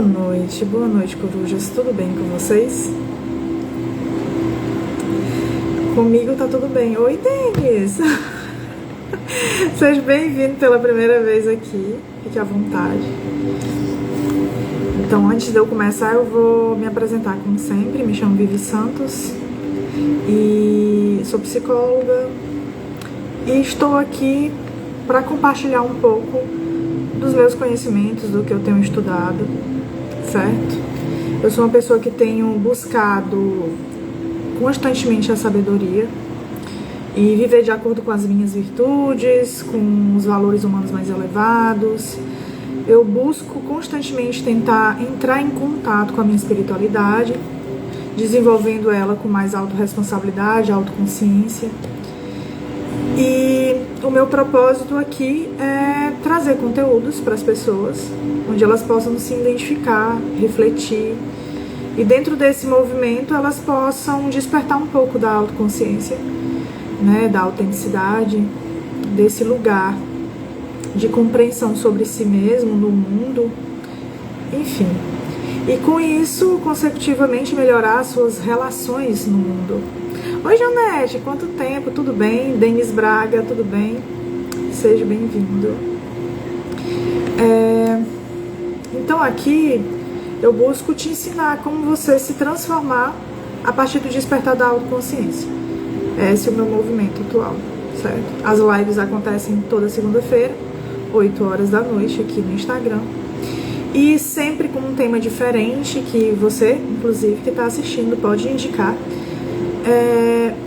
Boa noite, corujas. Tudo bem com vocês? Comigo tá tudo bem. Oi, Denis! Seja bem-vindo pela primeira vez aqui. Fique à vontade. Então, antes de eu começar, eu vou me apresentar como sempre. Me chamo Vivi Santos e sou psicóloga e estou aqui para compartilhar um pouco dos meus conhecimentos, do que eu tenho estudado, certo? Eu sou uma pessoa que tenho buscado constantemente a sabedoria e viver de acordo com as minhas virtudes, com os valores humanos mais elevados. Eu busco constantemente tentar entrar em contato com a minha espiritualidade, desenvolvendo ela com mais autorresponsabilidade, autoconsciência. E o meu propósito aqui é trazer conteúdos para as pessoas, onde elas possam se identificar, refletir, e dentro desse movimento elas possam despertar um pouco da autoconsciência, né, da autenticidade, desse lugar de compreensão sobre si mesmo, no mundo, enfim. E com isso, consecutivamente, melhorar as suas relações no mundo. Oi, Janete, quanto tempo? Tudo bem? Denis Braga, tudo bem? Seja bem-vindo. Então aqui eu busco te ensinar como você se transformar a partir do despertar da autoconsciência. Esse é o meu movimento atual, certo? As lives acontecem toda segunda-feira, 8 horas da noite, aqui no Instagram. E sempre com um tema diferente, que você, inclusive, que está assistindo, pode indicar.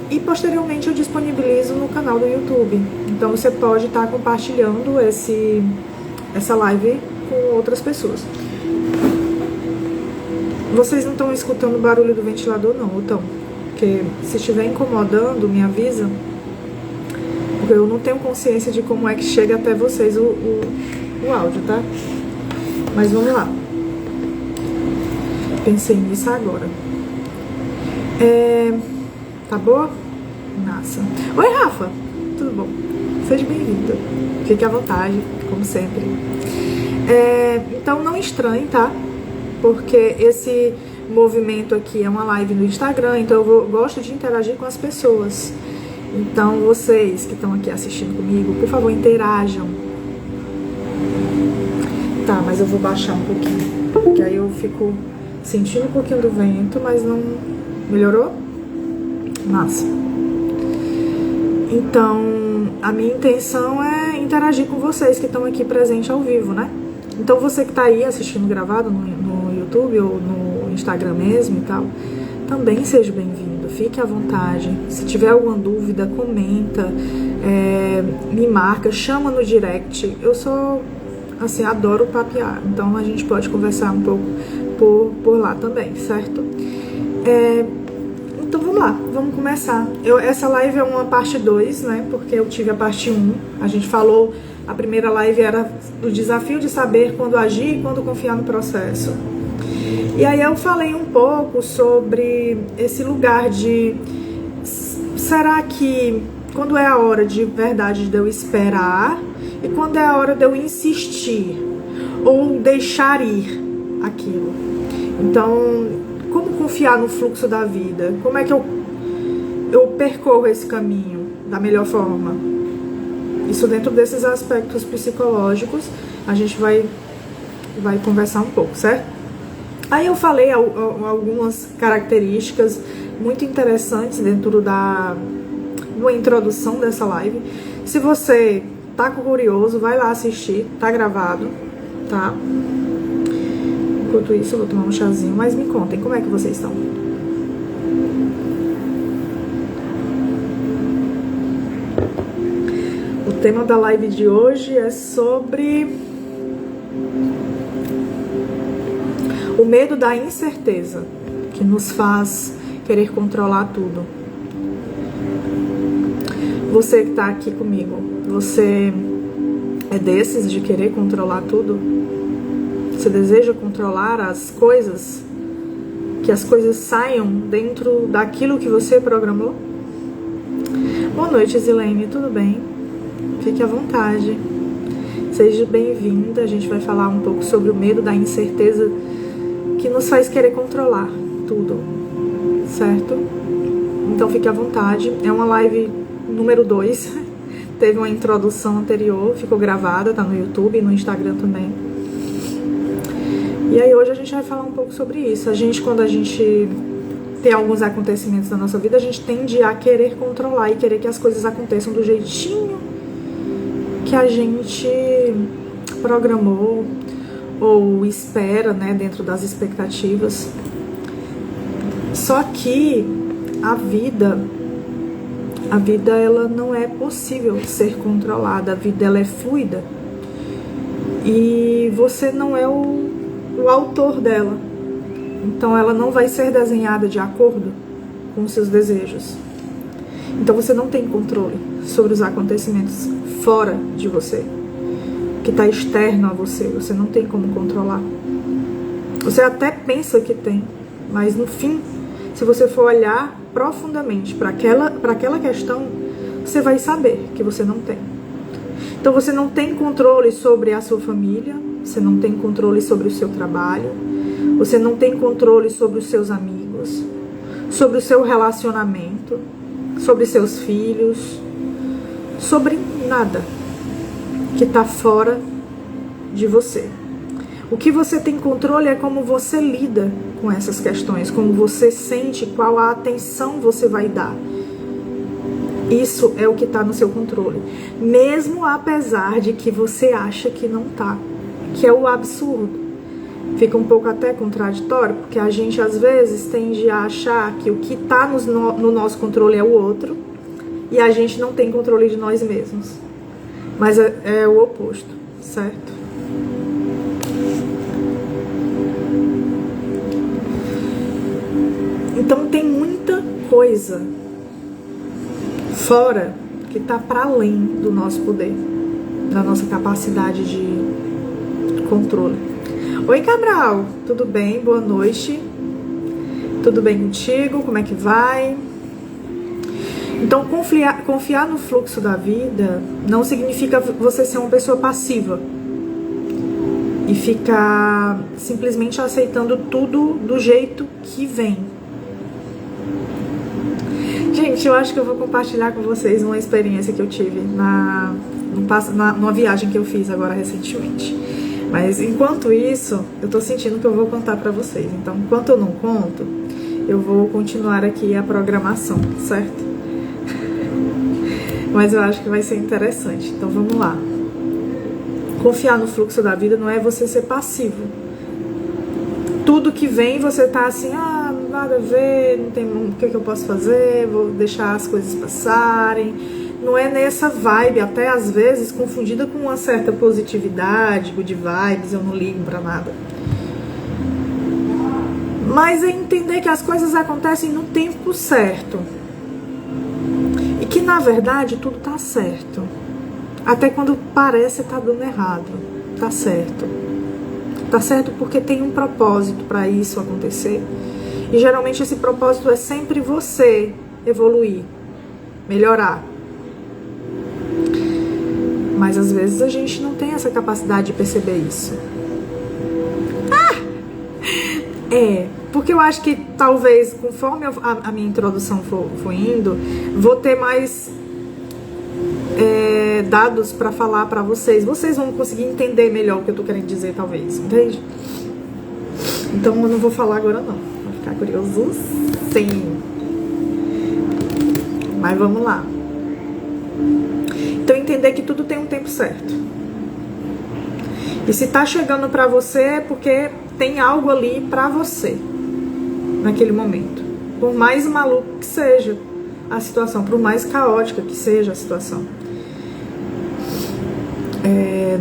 E posteriormente eu disponibilizo no canal do YouTube. Então você pode estar compartilhando essa live com outras pessoas. Vocês não estão escutando o barulho do ventilador, não, então? Porque se estiver incomodando, me avisa. Porque eu não tenho consciência de como é que chega até vocês o áudio, tá? Mas vamos lá. Pensei nisso agora. Tá boa? Massa. Oi, Rafa. Tudo bom? Seja bem-vinda. Fique à vontade, como sempre. Então não estranhe, tá? Porque esse movimento aqui é uma live no Instagram, então eu gosto de interagir com as pessoas. Então vocês que estão aqui assistindo comigo, por favor, interajam. Tá, mas eu vou baixar um pouquinho, porque aí eu fico sentindo um pouquinho do vento, mas não... Melhorou? Massa. Então, a minha intenção é interagir com vocês que estão aqui presentes ao vivo, né? Então, você que está aí assistindo gravado no YouTube ou no Instagram mesmo e tal, também seja bem-vindo. Fique à vontade. Se tiver alguma dúvida, comenta, me marca, chama no direct. Eu sou, assim, adoro papear. Então, a gente pode conversar um pouco por lá também, certo? Então vamos lá, vamos começar. Essa live é uma parte 2, né? Porque eu tive a parte 1. A gente falou, a primeira live era do desafio de saber quando agir e quando confiar no processo. E aí eu falei um pouco sobre esse lugar de... Será que quando é a hora de verdade de eu esperar e quando é a hora de eu insistir ou deixar ir aquilo? Então... Como confiar no fluxo da vida? Como é que eu percorro esse caminho da melhor forma? Isso dentro desses aspectos psicológicos, a gente vai conversar um pouco, certo? Aí eu falei algumas características muito interessantes dentro da introdução dessa live. Se você tá curioso, vai lá assistir, tá gravado, tá? Enquanto isso, eu vou tomar um chazinho, mas me contem, como é que vocês estão? O tema da live de hoje é sobre o medo da incerteza, que nos faz querer controlar tudo. Você que está aqui comigo, você é desses de querer controlar tudo? Você deseja controlar as coisas? Que as coisas saiam dentro daquilo que você programou? Boa noite, Zilene, tudo bem? Fique à vontade. Seja bem-vinda. A gente vai falar um pouco sobre o medo da incerteza que nos faz querer controlar tudo, certo? Então fique à vontade. É uma live número 2. Teve uma introdução anterior, ficou gravada, tá no YouTube e no Instagram também. E aí hoje a gente vai falar um pouco sobre isso. Quando a gente tem alguns acontecimentos na nossa vida, a gente tende a querer controlar e querer que as coisas aconteçam do jeitinho que a gente programou ou espera, né, dentro das expectativas. Só que a vida ela não é possível ser controlada, a vida ela é fluida e você não é o autor dela, então ela não vai ser desenhada de acordo com os seus desejos. Então você não tem controle sobre os acontecimentos fora de você, que está externo a você, você não tem como controlar. Você até pensa que tem, mas no fim, se você for olhar profundamente para aquela questão, você vai saber que você não tem. Então você não tem controle sobre a sua família, você não tem controle sobre o seu trabalho, você não tem controle sobre os seus amigos, sobre o seu relacionamento, sobre seus filhos, sobre nada que está fora de você. O que você tem controle é como você lida com essas questões, como você sente, qual a atenção você vai dar. Isso é o que está no seu controle, mesmo apesar de que você acha que não está, que é o absurdo. Fica um pouco até contraditório, porque a gente às vezes tende a achar que o que está no nosso controle é o outro, e a gente não tem controle de nós mesmos. Mas é o oposto, certo? Então tem muita coisa fora que está para além do nosso poder, da nossa capacidade de controle. Oi, Cabral, tudo bem? Boa noite. Tudo bem contigo? Como é que vai? Então confiar no fluxo da vida não significa você ser uma pessoa passiva e ficar simplesmente aceitando tudo do jeito que vem. Gente, eu acho que eu vou compartilhar com vocês uma experiência que eu tive numa viagem que eu fiz agora recentemente. Mas enquanto isso, eu tô sentindo que eu vou contar pra vocês. Então, enquanto eu não conto, eu vou continuar aqui a programação, certo? Mas eu acho que vai ser interessante. Então, vamos lá. Confiar no fluxo da vida não é você ser passivo. Tudo que vem, você tá assim, nada a ver, não tem o que eu posso fazer, vou deixar as coisas passarem. Não é nessa vibe, até às vezes confundida com uma certa positividade, good vibes, eu não ligo pra nada. Mas é entender que as coisas acontecem no tempo certo. E que na verdade tudo tá certo. Até quando parece tá dando errado, tá certo. Tá certo porque tem um propósito para isso acontecer. E geralmente esse propósito é sempre você evoluir, melhorar. Mas às vezes a gente não tem essa capacidade de perceber isso. Porque eu acho que talvez, conforme a minha introdução for indo, vou ter mais dados para falar para vocês. Vocês vão conseguir entender melhor o que eu tô querendo dizer, talvez, entende? Então eu não vou falar agora não. Vai ficar curioso? Sim. Mas vamos lá. Então entender que tudo tem um tempo certo. E se tá chegando pra você é porque tem algo ali pra você naquele momento. Por mais maluco que seja a situação, por mais caótica que seja a situação.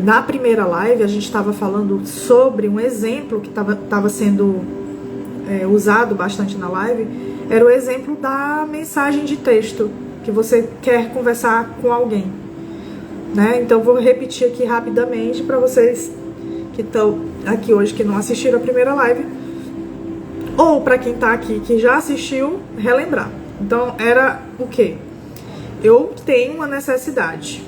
Na primeira live a gente estava falando sobre um exemplo que estava sendo usado bastante na live. Era o exemplo da mensagem de texto que você quer conversar com alguém, né? Então vou repetir aqui rapidamente para vocês que estão aqui hoje que não assistiram a primeira live, ou para quem está aqui que já assistiu, relembrar. Então era o quê? Eu tenho uma necessidade.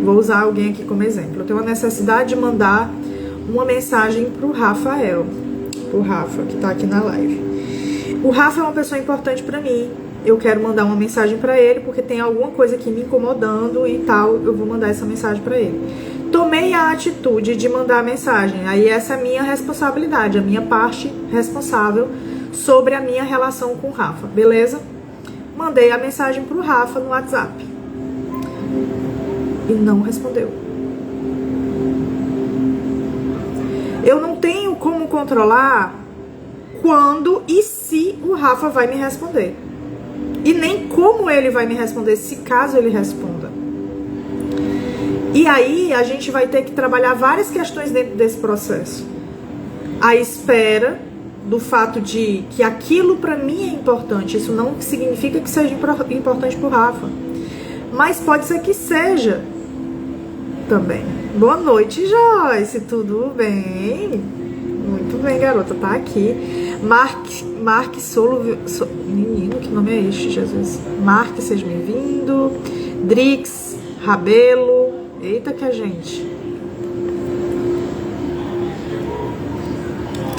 Vou usar alguém aqui como exemplo. Eu tenho uma necessidade de mandar uma mensagem para o Rafael. pro Rafa, que tá aqui na live. O Rafa é uma pessoa importante pra mim. Eu quero mandar uma mensagem pra ele, porque tem alguma coisa aqui me incomodando e tal. Eu vou mandar essa mensagem pra ele. Tomei a atitude de mandar a mensagem. Aí essa é a minha responsabilidade, a minha parte responsável sobre a minha relação com o Rafa, beleza? Mandei a mensagem pro Rafa no WhatsApp. E não respondeu. Eu não tenho como controlar quando e se o Rafa vai me responder. E nem como ele vai me responder, se caso ele responda. E aí a gente vai ter que trabalhar várias questões dentro desse processo. A espera do fato de que aquilo pra mim é importante. Isso não significa que seja importante pro Rafa. Mas pode ser que seja também. Boa noite, Joyce. Tudo bem? Muito bem, garota. Tá aqui. Mark Solo. Menino, que nome é este, Jesus? Mark, seja bem-vindo. Drix, Rabelo. Eita que a gente.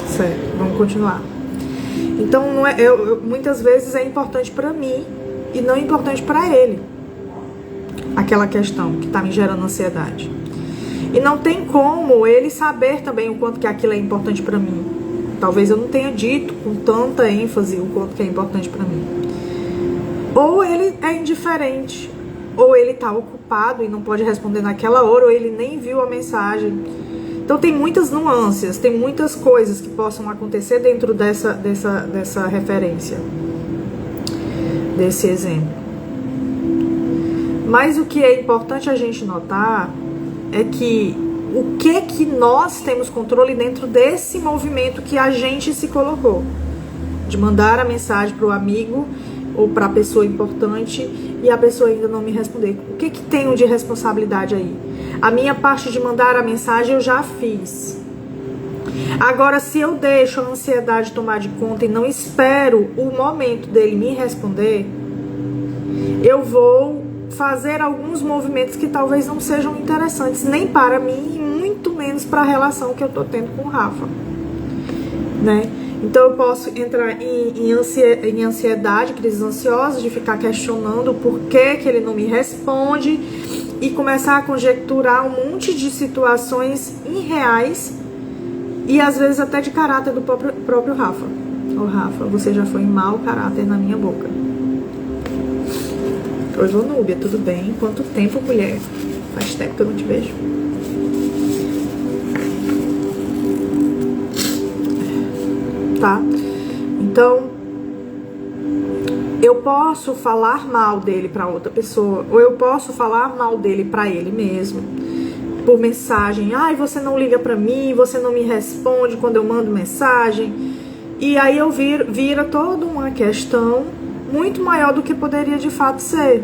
Certo, vamos continuar. Então, não é, muitas vezes é importante pra mim e não é importante pra ele. Aquela questão que tá me gerando ansiedade. E não tem como ele saber também o quanto que aquilo é importante pra mim. Talvez eu não tenha dito com tanta ênfase o quanto que é importante pra mim. Ou ele é indiferente, ou ele tá ocupado e não pode responder naquela hora, ou ele nem viu a mensagem. Então tem muitas nuances, tem muitas coisas que possam acontecer dentro dessa referência, desse exemplo. Mas o que é importante a gente notar é que o que nós temos controle dentro desse movimento que a gente se colocou, de mandar a mensagem para o amigo ou para a pessoa importante e a pessoa ainda não me responder. O que tenho de responsabilidade aí? A minha parte de mandar a mensagem eu já fiz. Agora, se eu deixo a ansiedade tomar de conta e não espero o momento dele me responder, eu vou fazer alguns movimentos que talvez não sejam interessantes nem para mim e muito menos para a relação que eu tô tendo com o Rafa, né? Então eu posso entrar em ansiedade, crises ansiosas, de ficar questionando o porquê que ele não me responde e começar a conjecturar um monte de situações irreais e às vezes até de caráter do próprio Rafa. Ô Rafa, você já foi mau caráter na minha boca. Oi, Vonúbia, tudo bem? Quanto tempo, mulher? Faz tempo que eu não te vejo. Tá? Então, eu posso falar mal dele pra outra pessoa, ou eu posso falar mal dele pra ele mesmo, por mensagem. Ai, você não liga pra mim, você não me responde quando eu mando mensagem. E aí eu vira toda uma questão muito maior do que poderia de fato ser.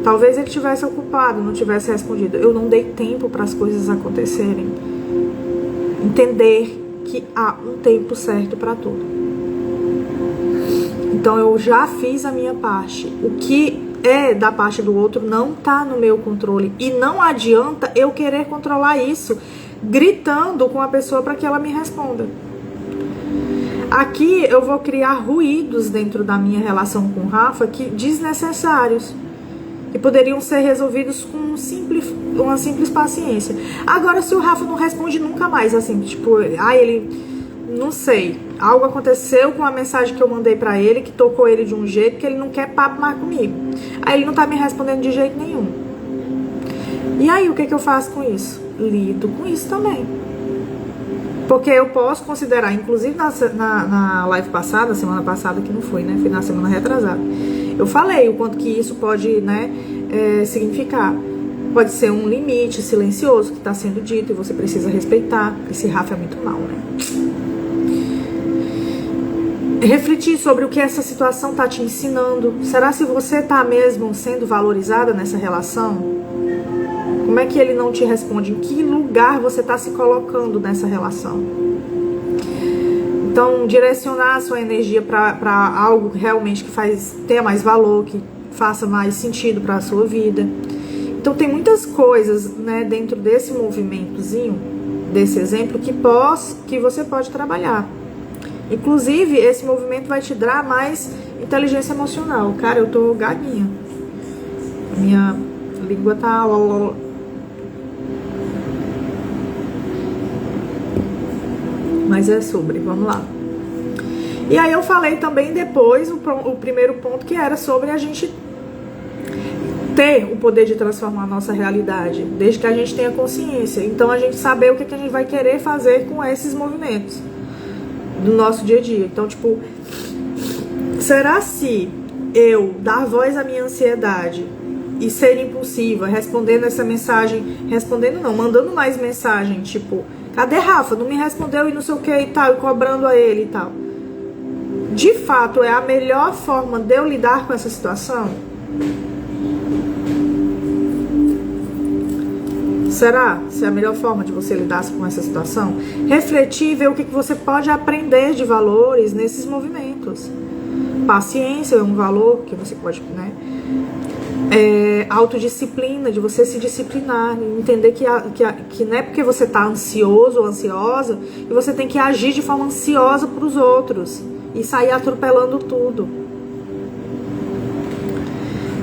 Talvez ele tivesse ocupado, não tivesse respondido. Eu não dei tempo para as coisas acontecerem. Entender que há um tempo certo para tudo. Então eu já fiz a minha parte. O que é da parte do outro não tá no meu controle. E não adianta eu querer controlar isso gritando com a pessoa para que ela me responda. Aqui eu vou criar ruídos dentro da minha relação com o Rafa que desnecessários, que poderiam ser resolvidos com uma simples paciência. Agora, se o Rafa não responde nunca mais, assim, tipo, ele, não sei, algo aconteceu com a mensagem que eu mandei pra ele, que tocou ele de um jeito que ele não quer papo mais comigo. Aí ele não tá me respondendo de jeito nenhum. E aí, o que eu faço com isso? Lido com isso também. Porque eu posso considerar, inclusive na live passada, semana passada que não foi, né? Foi na semana retrasada. Eu falei o quanto que isso pode, né, significar. Pode ser um limite silencioso que está sendo dito e você precisa respeitar. Esse Rafa é muito mal, né? Refletir sobre o que essa situação está te ensinando. Será se você está mesmo sendo valorizada nessa relação? Como é que ele não te responde? Em que lugar você está se colocando nessa relação? Então, direcionar a sua energia para algo realmente que tenha mais valor, que faça mais sentido para a sua vida. Então, tem muitas coisas, né, dentro desse movimentozinho desse exemplo que você pode trabalhar. Inclusive, esse movimento vai te dar mais inteligência emocional. Cara, eu tô gaguinha. Minha língua tá... Mas é sobre, vamos lá. E aí eu falei também depois o primeiro ponto, que era sobre a gente ter o poder de transformar a nossa realidade, desde que a gente tenha consciência. Então a gente saber o que a gente vai querer fazer com esses movimentos do nosso dia a dia. Então, tipo, será se eu dar voz à minha ansiedade e ser impulsiva, respondendo essa mensagem, respondendo não, mandando mais mensagem, tipo, cadê Rafa? Não me respondeu e não sei o que e tal, e cobrando a ele e tal. De fato, é a melhor forma de eu lidar com essa situação? Será? Se é a melhor forma de você lidar com essa situação? Refletir e ver o que você pode aprender de valores nesses movimentos. Paciência é um valor que você pode, né? Autodisciplina, de você se disciplinar, entender que não é porque você está ansioso ou ansiosa e você tem que agir de forma ansiosa para os outros e sair atropelando tudo,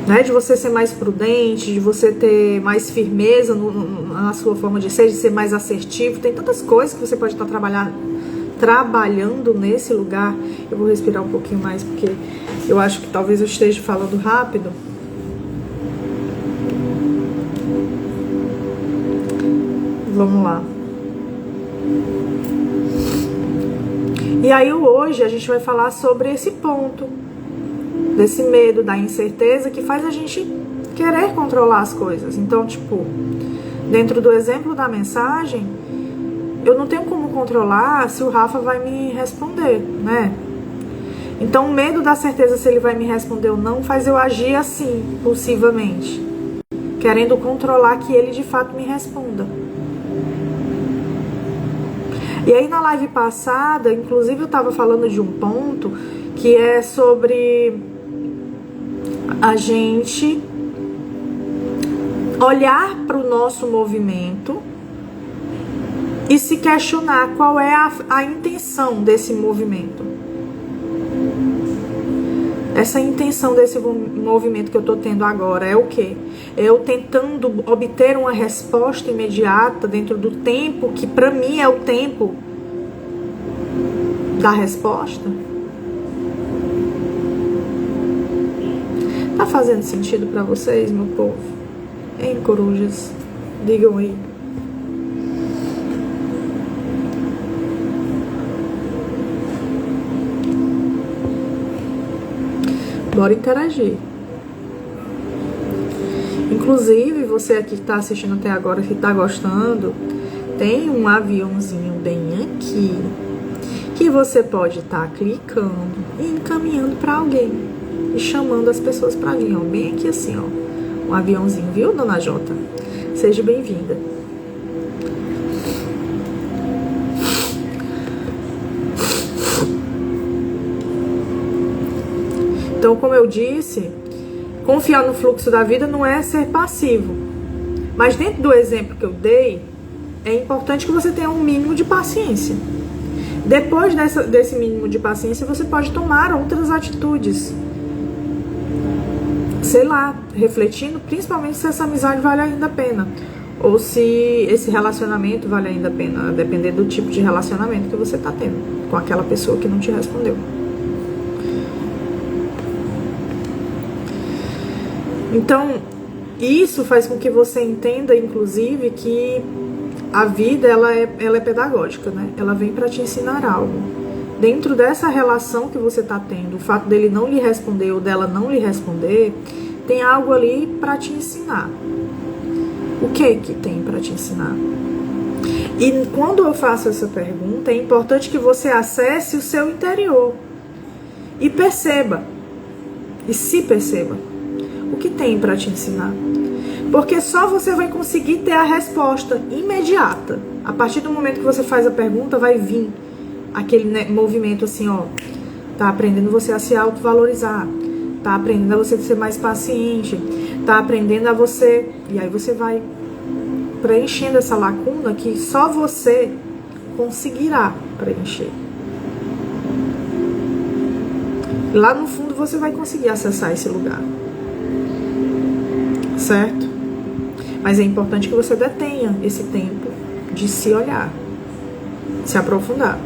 né? De você ser mais prudente, de você ter mais firmeza na sua forma de ser mais assertivo. Tem tantas coisas que você pode estar trabalhando nesse lugar. Eu vou respirar um pouquinho mais porque eu acho que talvez eu esteja falando rápido. Vamos lá. E aí hoje a gente vai falar sobre esse ponto, desse medo, da incerteza que faz a gente querer controlar as coisas. Então, tipo, dentro do exemplo da mensagem, eu não tenho como controlar se o Rafa vai me responder, né? Então o medo da certeza se ele vai me responder ou não faz eu agir assim, impulsivamente, querendo controlar que ele de fato me responda. E aí na live passada, inclusive eu estava falando de um ponto que é sobre a gente olhar para o nosso movimento e se questionar qual é a intenção desse movimento. Essa intenção desse movimento que eu estou tendo agora é o quê? É eu tentando obter uma resposta imediata dentro do tempo, que para mim é o tempo da resposta? Tá fazendo sentido para vocês, meu povo? Hein, corujas? Digam aí. Bora interagir. Inclusive, você aqui que está assistindo até agora, que está gostando, tem um aviãozinho bem aqui que você pode estar clicando e encaminhando para alguém e chamando as pessoas para vir, ó, bem aqui assim, ó, um aviãozinho, viu, dona Jota? Seja bem-vinda. Então, como eu disse, confiar no fluxo da vida não é ser passivo. Mas dentro do exemplo que eu dei, é importante que você tenha um mínimo de paciência. Depois desse mínimo de paciência, você pode tomar outras atitudes. Sei lá, refletindo, principalmente se essa amizade vale ainda a pena. Ou se esse relacionamento vale ainda a pena, a depender do tipo de relacionamento que você está tendo com aquela pessoa que não te respondeu. Então, isso faz com que você entenda, inclusive, que a vida ela é pedagógica, né? Ela vem para te ensinar algo. Dentro dessa relação que você está tendo, o fato dele não lhe responder ou dela não lhe responder, tem algo ali para te ensinar. O que tem para te ensinar? E quando eu faço essa pergunta, é importante que você acesse o seu interior e perceba, e se perceba. O que tem para te ensinar? Porque só você vai conseguir ter a resposta imediata. A partir do momento que você faz a pergunta, vai vir aquele movimento assim, ó. Tá aprendendo você a se autovalorizar. Tá aprendendo a você ser mais paciente. Tá aprendendo a você... E aí você vai preenchendo essa lacuna que só você conseguirá preencher. Lá no fundo você vai conseguir acessar esse lugar, certo? Mas é importante que você detenha esse tempo de se olhar, se aprofundar.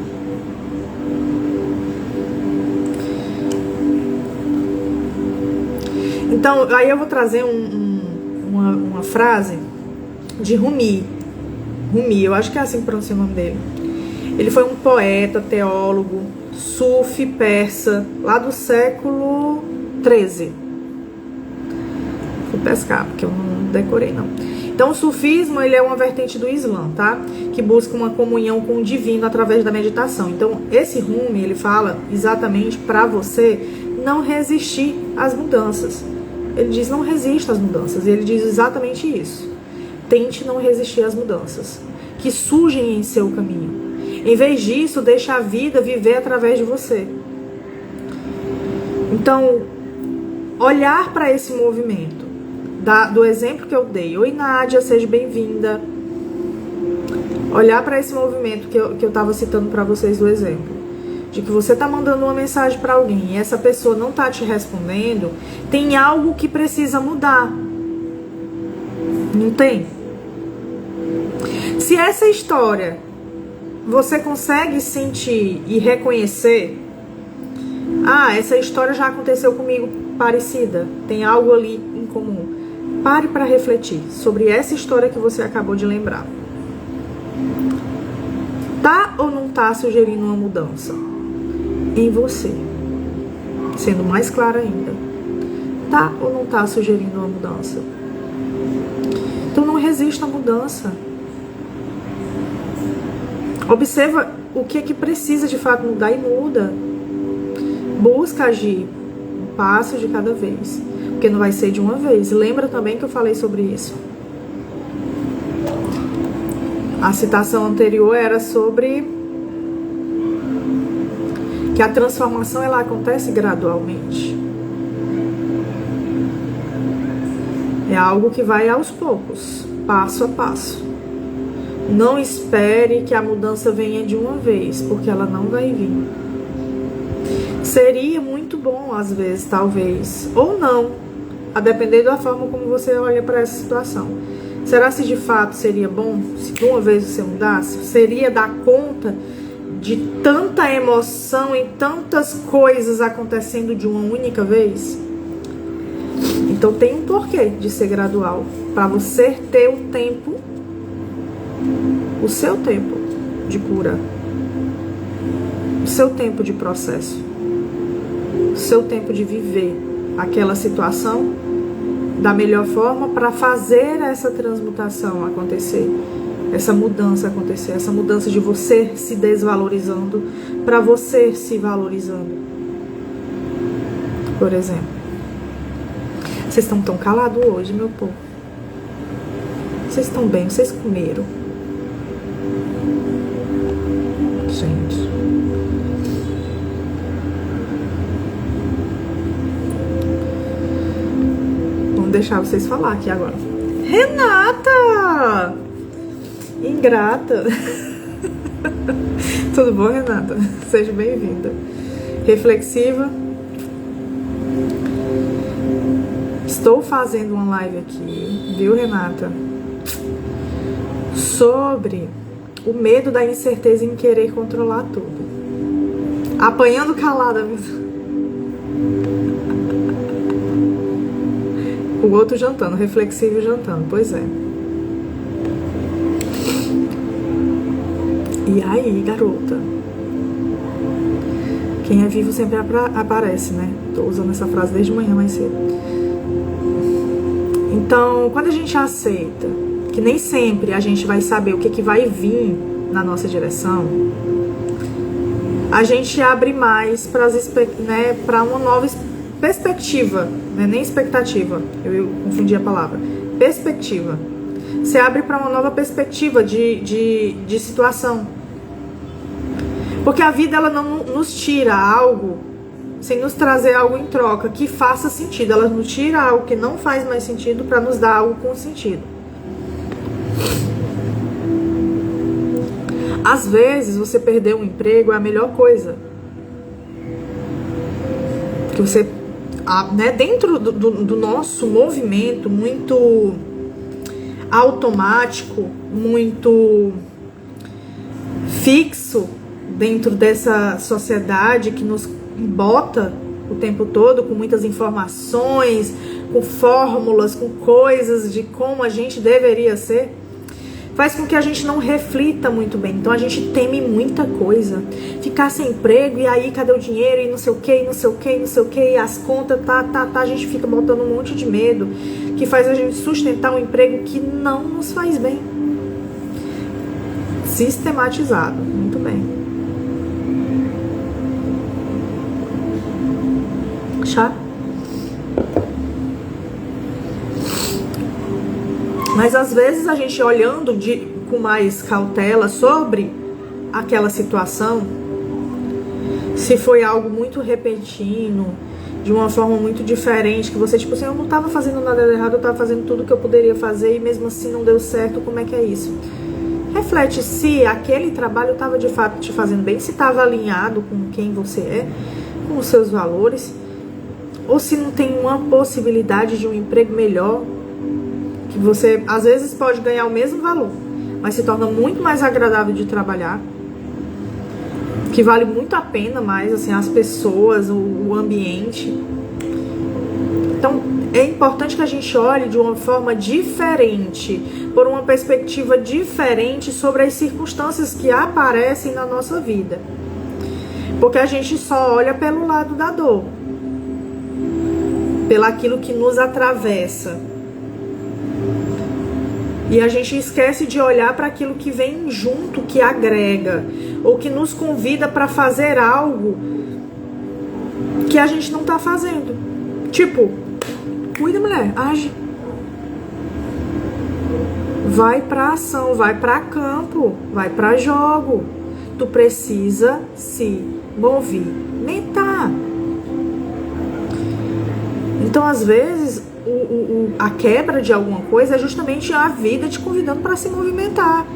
Então, aí eu vou trazer uma frase de Rumi. Rumi, eu acho que é assim que pronuncia o nome dele. Ele foi um poeta, teólogo, sufi persa, lá do século XIII. Vou pescar, porque eu não decorei, não. Então, o sufismo, ele é uma vertente do Islã, tá? Que busca uma comunhão com o divino através da meditação. Então, esse Rumi, ele fala exatamente para você não resistir às mudanças. Ele diz, não resista às mudanças. E ele diz exatamente isso. Tente não resistir às mudanças que surgem em seu caminho. Em vez disso, deixe a vida viver através de você. Então, olhar para esse movimento, do exemplo que eu dei. Oi, Nádia, seja bem-vinda. Olhar para esse movimento que eu estava citando para vocês do exemplo. De que você está mandando uma mensagem para alguém e essa pessoa não está te respondendo, tem algo que precisa mudar. Não tem? Se essa história você consegue sentir e reconhecer, essa história já aconteceu comigo parecida, tem algo ali em comum. Pare para refletir sobre essa história que você acabou de lembrar. Tá ou não tá sugerindo uma mudança em você? Sendo mais clara ainda, tá ou não tá sugerindo uma mudança? Então não resista à mudança. Observa o que é que precisa de fato mudar e muda. Busca agir um passo de cada vez, porque não vai ser de uma vez. Lembra também que eu falei sobre isso. A citação anterior era sobre que a transformação ela acontece gradualmente. É algo que vai aos poucos, passo a passo. Não espere que a mudança venha de uma vez, porque ela não vai vir. Seria muito bom, às vezes, talvez, ou não, a depender da forma como você olha para essa situação. Será se de fato seria bom se de uma vez você mudasse? Seria dar conta de tanta emoção e tantas coisas acontecendo de uma única vez? Então tem um porquê de ser gradual, para você ter o tempo, o seu tempo de cura, o seu tempo de processo, o seu tempo de viver aquela situação da melhor forma para fazer essa transmutação acontecer, essa mudança acontecer, essa mudança de você se desvalorizando para você se valorizando. Por exemplo, vocês estão tão calados hoje, meu povo. Vocês estão bem? Vocês comeram? Gente. Vamos deixar vocês falar aqui agora. Renata! Ingrata. Tudo bom, Renata? Seja bem-vinda. Reflexiva. Estou fazendo uma live aqui, viu, Renata? Sobre o medo da incerteza em querer controlar tudo. Apanhando calada mesmo. O outro jantando, reflexivo jantando, pois é. E aí, garota? Quem é vivo sempre aparece, né? Tô usando essa frase desde manhã mais cedo. Então, quando a gente aceita que nem sempre a gente vai saber o que vai vir na nossa direção, a gente abre mais para uma nova perspectiva, né? Nem expectativa, eu confundi a palavra, perspectiva. Você abre para uma nova perspectiva de situação, porque a vida ela não nos tira algo sem nos trazer algo em troca que faça sentido. Ela nos tira algo que não faz mais sentido para nos dar algo com sentido. Às vezes, você perder um emprego é a melhor coisa. Que você, né, dentro do nosso movimento muito automático, muito fixo, dentro dessa sociedade que nos bota o tempo todo com muitas informações, com fórmulas, com coisas de como a gente deveria ser, faz com que a gente não reflita muito bem. Então a gente teme muita coisa. Ficar sem emprego, e aí cadê o dinheiro, e não sei o que, e não sei o que, e não sei o que, e as contas, a gente fica botando um monte de medo, que faz a gente sustentar um emprego que não nos faz bem. Sistematizado, muito bem. Chá? Mas às vezes a gente olhando com mais cautela sobre aquela situação, se foi algo muito repentino, de uma forma muito diferente, que você tipo assim, eu não estava fazendo nada errado, eu estava fazendo tudo que eu poderia fazer e mesmo assim não deu certo, como é que é isso? Reflete se aquele trabalho estava de fato te fazendo bem, se estava alinhado com quem você é, com os seus valores, ou se não tem uma possibilidade de um emprego melhor, que você às vezes pode ganhar o mesmo valor, mas se torna muito mais agradável de trabalhar, que vale muito a pena mais, assim, as pessoas, o ambiente. Então é importante que a gente olhe de uma forma diferente, por uma perspectiva diferente sobre as circunstâncias que aparecem na nossa vida, porque a gente só olha pelo lado da dor, pelaquilo que nos atravessa. E a gente esquece de olhar para aquilo que vem junto, que agrega, ou que nos convida para fazer algo que a gente não tá fazendo. Tipo, cuida, mulher, age. Vai pra ação, vai pra campo, vai pra jogo. Tu precisa se movimentar. Então, às vezes, a quebra de alguma coisa é justamente a vida te convidando para se movimentar,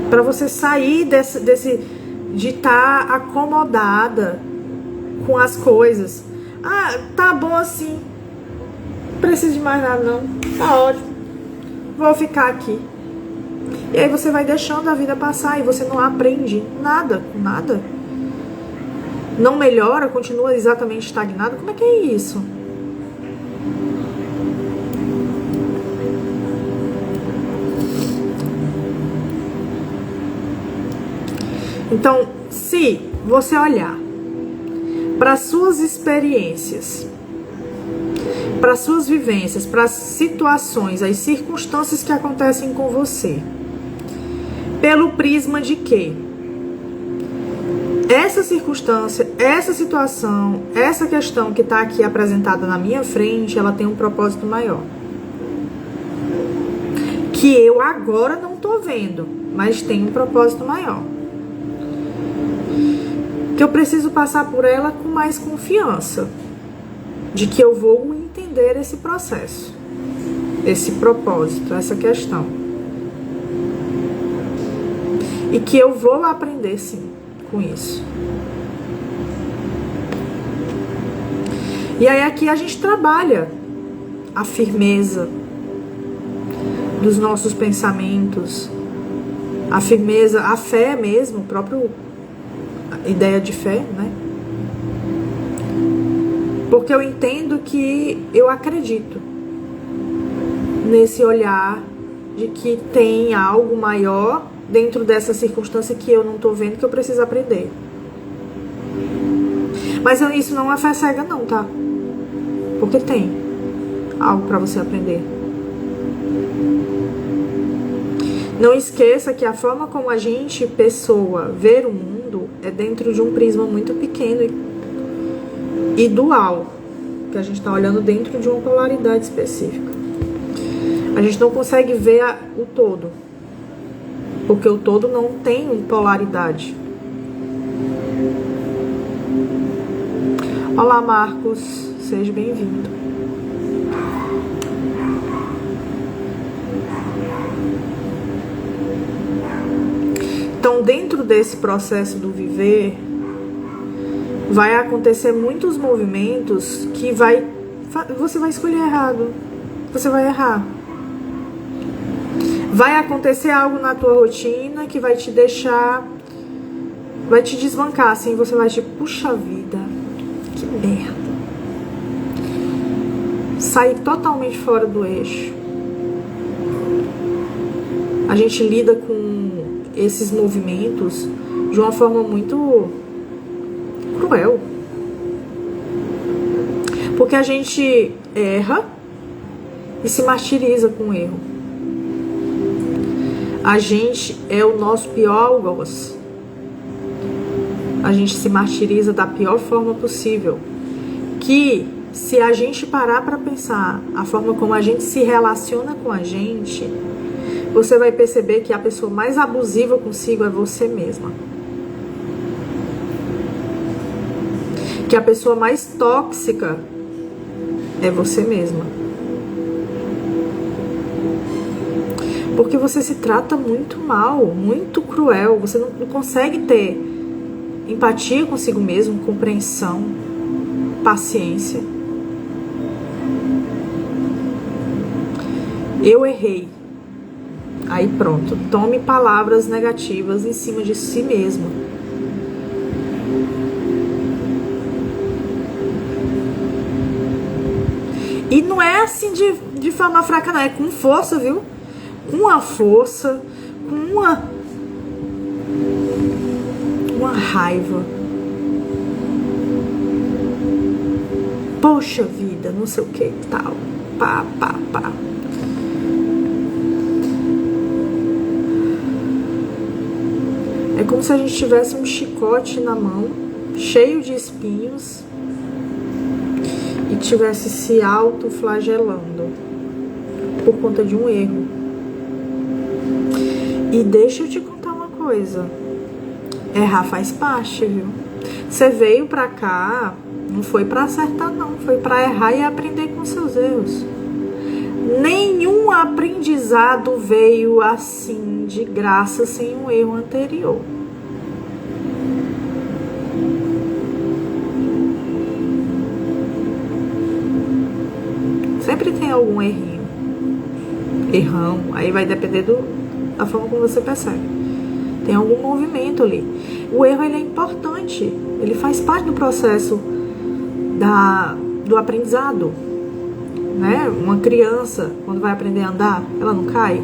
para você sair de estar acomodada com as coisas. Ah, tá bom assim, não preciso de mais nada não, tá ótimo, vou ficar aqui. E aí você vai deixando a vida passar e você não aprende nada, não melhora, continua exatamente estagnado. Como é que é isso? Então, se você olhar para suas experiências, para suas vivências, para as situações, as circunstâncias que acontecem com você, pelo prisma de que essa circunstância, essa situação, essa questão que está aqui apresentada na minha frente, ela tem um propósito maior, que eu agora não estou vendo, mas tem um propósito maior, que eu preciso passar por ela com mais confiança, de que eu vou entender esse processo, esse propósito, essa questão, e que eu vou aprender sim com isso. E aí aqui a gente trabalha a firmeza dos nossos pensamentos, a firmeza, a fé mesmo, o próprio ideia de fé, né? Porque eu entendo que eu acredito nesse olhar de que tem algo maior dentro dessa circunstância que eu não tô vendo, que eu preciso aprender. Mas isso não é fé cega não, tá? Porque tem algo para você aprender. Não esqueça que a forma como a gente, pessoa, vê o mundo é dentro de um prisma muito pequeno e dual, que a gente está olhando dentro de uma polaridade específica. A gente não consegue ver o todo, porque o todo não tem polaridade. Olá, Marcos, seja bem-vindo. Então, dentro desse processo do viver, vai acontecer muitos movimentos que você vai escolher errado, você vai errar. Vai acontecer algo na tua rotina que vai te deixar, vai te desbancar, assim, você vai tipo, puxa vida, que merda. Sair totalmente fora do eixo. A gente lida com esses movimentos de uma forma muito cruel. Porque a gente erra e se martiriza com o erro. A gente é o nosso pior algoz. A gente se martiriza da pior forma possível. Que se a gente parar para pensar a forma como a gente se relaciona com a gente, você vai perceber que a pessoa mais abusiva consigo é você mesma. Que a pessoa mais tóxica é você mesma. Porque você se trata muito mal, muito cruel. Você não consegue ter empatia consigo mesmo, compreensão, paciência. Eu errei. Aí pronto, tome palavras negativas em cima de si mesmo. E não é assim de forma fraca, não. É com força, viu? Com uma força, com uma raiva. Poxa vida, não sei o que e tal. Pá. É como se a gente tivesse um chicote na mão, cheio de espinhos, e tivesse se autoflagelando por conta de um erro. E deixa eu te contar uma coisa. Errar faz parte, viu? Você veio pra cá, não foi pra acertar não, foi pra errar e aprender com seus erros. Nenhum aprendizado veio assim de graça sem um erro anterior. Sempre tem algum errão, aí vai depender da forma como você percebe. Tem algum movimento ali. O erro, ele é importante, ele faz parte do processo do aprendizado, né? Uma criança, quando vai aprender a andar, ela não cai?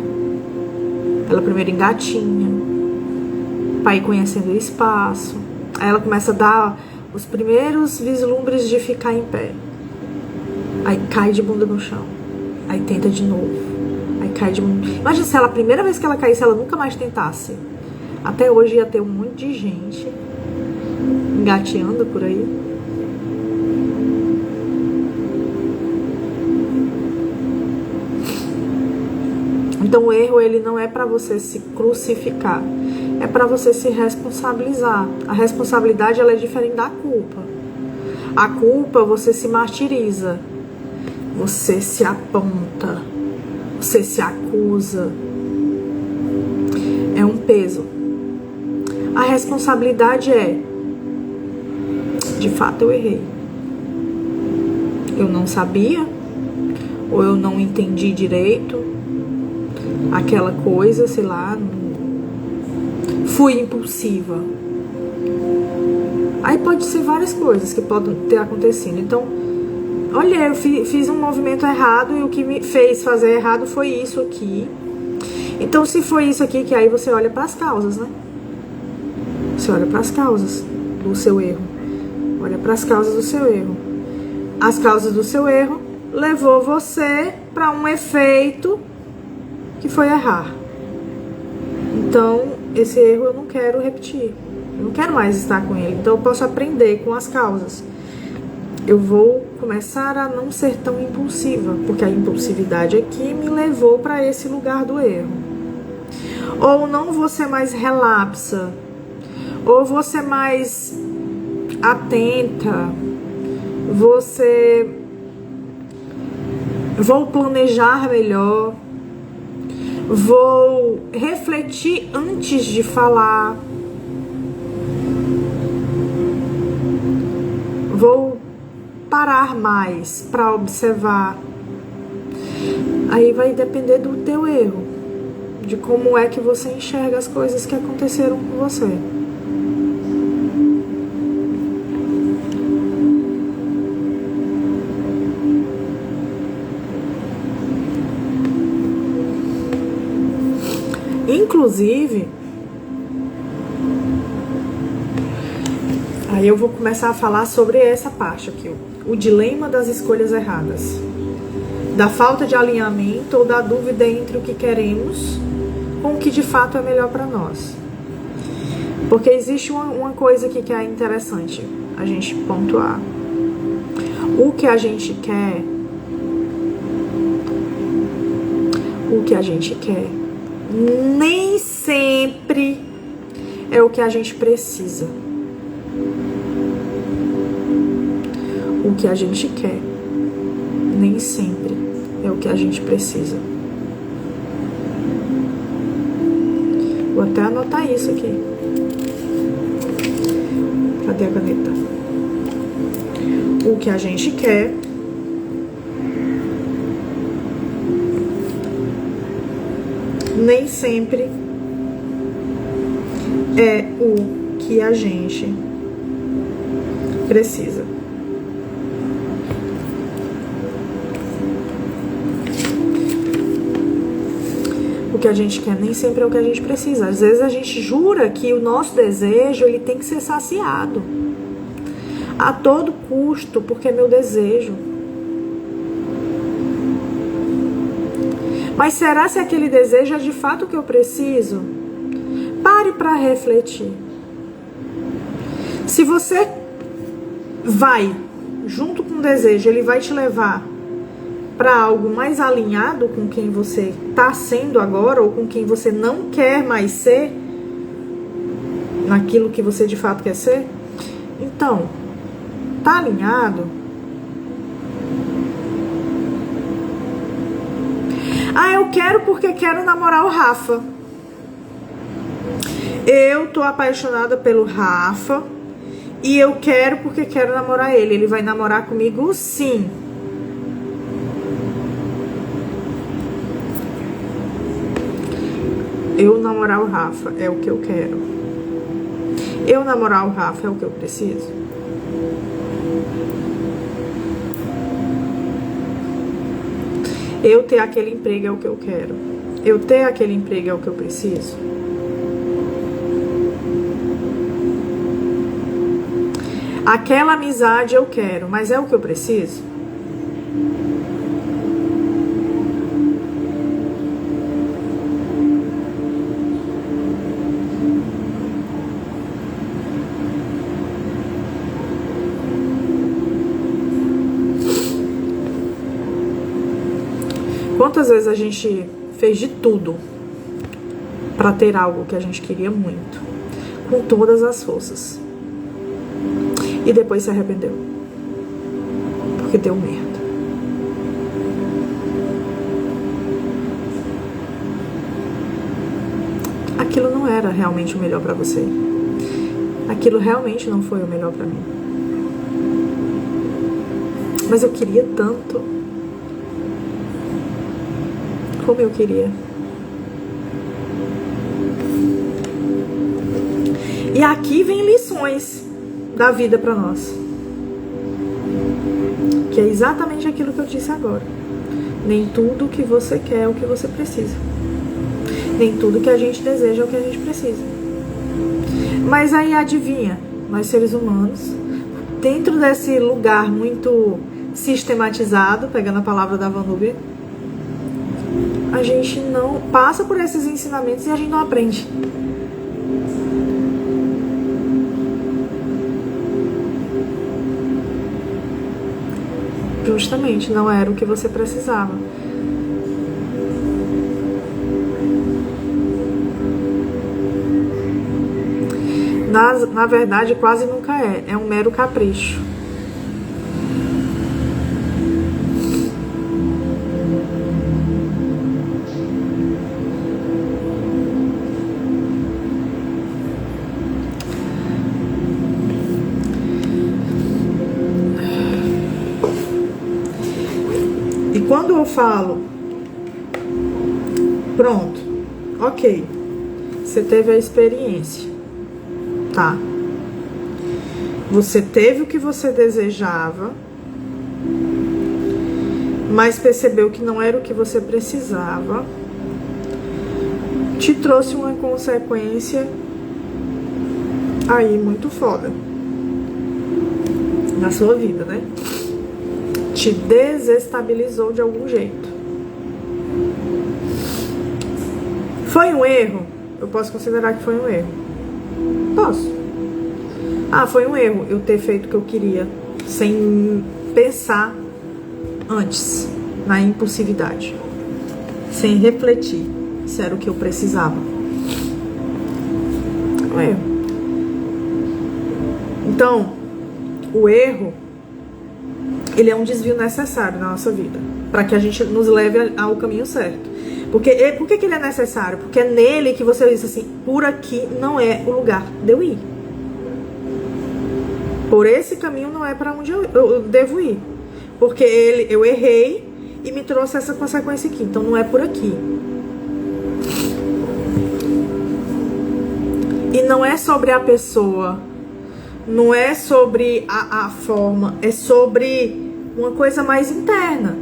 Ela primeiro engatinha, para ir conhecendo o espaço, aí ela começa a dar os primeiros vislumbres de ficar em pé, aí cai de bunda no chão, aí tenta de novo, aí cai de bunda. Imagina se ela, a primeira vez que ela caísse, ela nunca mais tentasse. Até hoje ia ter um monte de gente engateando por aí. Então o erro, ele não é para você se crucificar, é para você se responsabilizar. A responsabilidade, ela é diferente da culpa. A culpa, você se martiriza, você se aponta, você se acusa, é um peso. A responsabilidade é, de fato eu errei, eu não sabia, ou eu não entendi direito aquela coisa, sei lá, fui impulsiva. Aí pode ser várias coisas que podem ter acontecido. Então, olha, eu fiz um movimento errado e o que me fez fazer errado foi isso aqui. Então, se foi isso aqui, que aí você olha para as causas, né? Você olha para as causas do seu erro. Olha para as causas do seu erro. As causas do seu erro levou você para um efeito que foi errar. Então, esse erro eu não quero repetir. Eu não quero mais estar com ele. Então, eu posso aprender com as causas. Eu vou começar a não ser tão impulsiva, porque a impulsividade aqui me levou para esse lugar do erro. Ou não vou ser mais relapsa, ou vou ser mais atenta, vou planejar melhor, Vou refletir antes de falar. Vou parar mais para observar. Aí vai depender do teu erro, de como é que você enxerga as coisas que aconteceram com você. Inclusive, aí eu vou começar a falar sobre essa parte aqui, o dilema das escolhas erradas, da falta de alinhamento ou da dúvida entre o que queremos com o que de fato é melhor para nós. Porque existe uma coisa aqui que é interessante a gente pontuar. O que a gente quer, nem sempre é o que a gente precisa. O que a gente quer, nem sempre é o que a gente precisa. Vou até anotar isso aqui. Cadê a caneta? O que a gente quer nem sempre é o que a gente precisa. O que a gente quer nem sempre é o que a gente precisa. Às vezes a gente jura que o nosso desejo ele tem que ser saciado a todo custo, porque é meu desejo. Mas será se aquele desejo é de fato o que eu preciso? Pare para refletir. Se você vai junto com o desejo, ele vai te levar para algo mais alinhado com quem você está sendo agora ou com quem você não quer mais ser, naquilo que você de fato quer ser. Então, tá alinhado? Ah, eu quero porque quero namorar o Rafa. Eu tô apaixonada pelo Rafa e eu quero porque quero namorar ele. Ele vai namorar comigo, sim. Eu namorar o Rafa é o que eu quero. Eu namorar o Rafa é o que eu preciso. Eu ter aquele emprego é o que eu quero. Eu ter aquele emprego é o que eu preciso. Aquela amizade eu quero, mas é o que eu preciso? Quantas vezes a gente fez de tudo para ter algo que a gente queria muito, com todas as forças, e depois se arrependeu, porque deu merda. Aquilo não era realmente o melhor para você. Aquilo realmente não foi o melhor para mim. Mas eu queria tanto. Como eu queria. E aqui vem lições da vida para nós, que é exatamente aquilo que eu disse agora. Nem tudo que você quer é o que você precisa. Nem tudo que a gente deseja é o que a gente precisa. Mas aí adivinha, nós seres humanos, dentro desse lugar muito sistematizado, pegando a palavra da Vanúbia, a gente não passa por esses ensinamentos e a gente não aprende. Justamente, não era o que você precisava. Na verdade, quase nunca é. É um mero capricho. falo, pronto, ok, você teve a experiência, tá? Você teve o que você desejava, mas percebeu que não era o que você precisava, te trouxe uma consequência aí muito foda na sua vida, né? Te desestabilizou de algum jeito. Foi um erro? Eu posso considerar que foi um erro. Posso. Ah, foi um erro eu ter feito o que eu queria sem pensar antes, na impulsividade, sem refletir se era o que eu precisava. Um erro. Então, o erro, ele é um desvio necessário na nossa vida, para que a gente nos leve ao caminho certo. Por que ele é necessário? Porque é nele que você diz assim, por aqui não é o lugar de eu ir. Por esse caminho não é para onde eu devo ir. Porque eu errei e me trouxe essa consequência aqui. Então não é por aqui. E não é sobre a pessoa. Não é sobre a forma. É sobre uma coisa mais interna.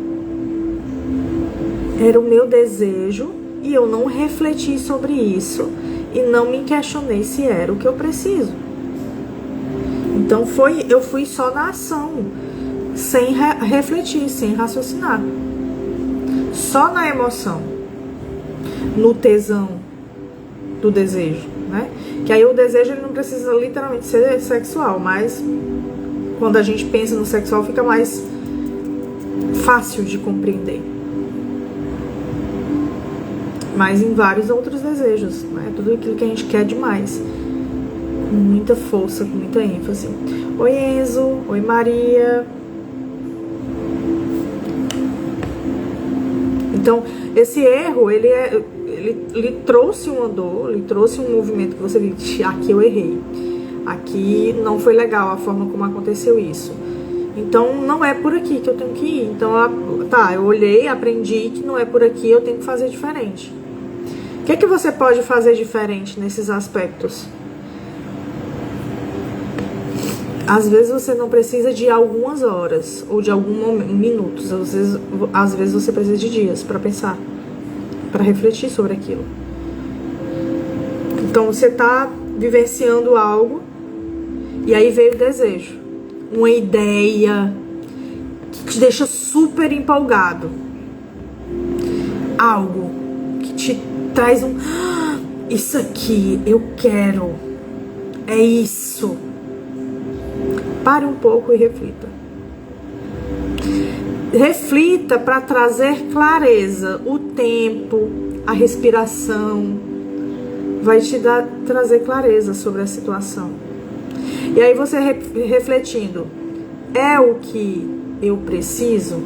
Era o meu desejo e eu não refleti sobre isso. E não me questionei se era o que eu preciso. Então eu fui só na ação, sem refletir, sem raciocinar. Só na emoção, no tesão do desejo, né? Que aí o desejo ele não precisa literalmente ser sexual, mas quando a gente pensa no sexual fica mais fácil de compreender. Mas em vários outros desejos, né? Tudo aquilo que a gente quer demais. Com muita força, com muita ênfase. Oi, Enzo. Oi, Maria. Então, esse erro, ele trouxe uma dor, ele trouxe um movimento que você viu, aqui eu errei. Aqui não foi legal a forma como aconteceu isso. Então, não é por aqui que eu tenho que ir. Então, eu olhei, aprendi que não é por aqui, eu tenho que fazer diferente. O que é que você pode fazer diferente nesses aspectos? Às vezes você não precisa de algumas horas ou de alguns minutos, às vezes você precisa de dias para pensar, para refletir sobre aquilo. Então você está vivenciando algo e aí veio o desejo, uma ideia que te deixa super empolgado, algo que te traz isso aqui eu quero, é isso. Pare um pouco e reflita. Reflita para trazer clareza. O tempo, a respiração vai te trazer clareza sobre a situação. E aí você refletindo, é o que eu preciso?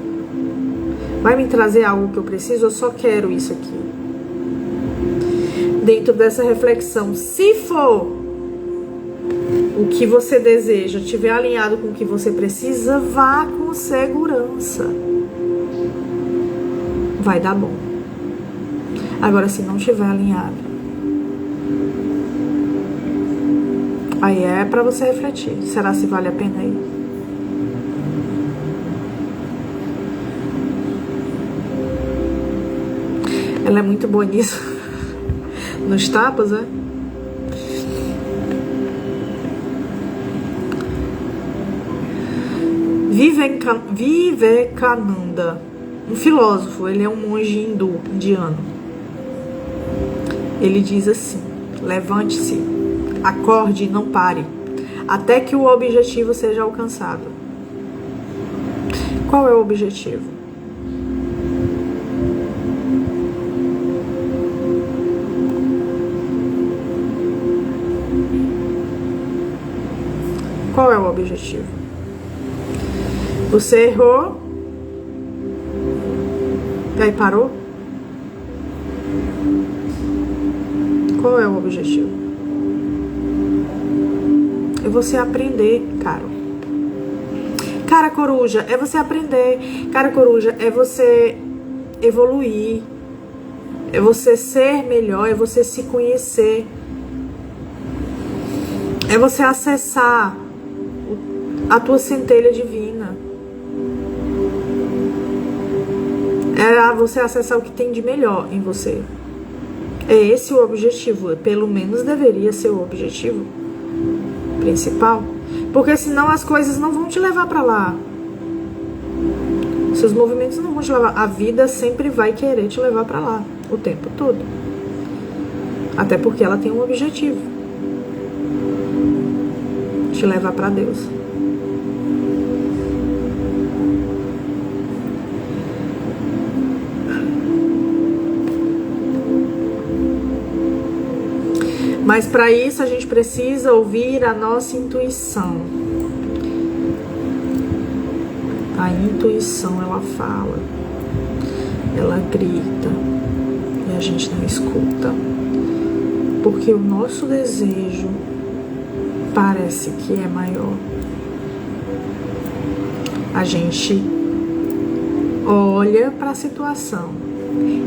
Vai me trazer algo que eu preciso? Eu só quero isso aqui. Dentro dessa reflexão, se for o que você deseja estiver alinhado com o que você precisa, vá com segurança. Vai dar bom. Agora, se não estiver alinhado, aí é para você refletir. Será se vale a pena ir? Ela é muito boa nisso. Nos tapas, né? Vivekananda, um filósofo, ele é um monge indiano. Ele diz assim: levante-se, acorde e não pare, até que o objetivo seja alcançado. Qual é o objetivo? Qual é o objetivo? Você errou, e aí parou? Qual é o objetivo? É você aprender, cara. Cara coruja, é você aprender. Cara coruja, é você evoluir, é você ser melhor, é você se conhecer, é você acessar a tua centelha divina, é você acessar o que tem de melhor em você. É esse o objetivo, pelo menos deveria ser o objetivo principal, porque senão as coisas não vão te levar para lá. Seus movimentos não vão te levar. A vida sempre vai querer te levar para lá o tempo todo. Até porque ela tem um objetivo: te levar para Deus. Mas para isso a gente precisa ouvir a nossa intuição. A intuição, ela fala, ela grita e a gente não escuta, porque o nosso desejo parece que é maior. A gente olha para a situação,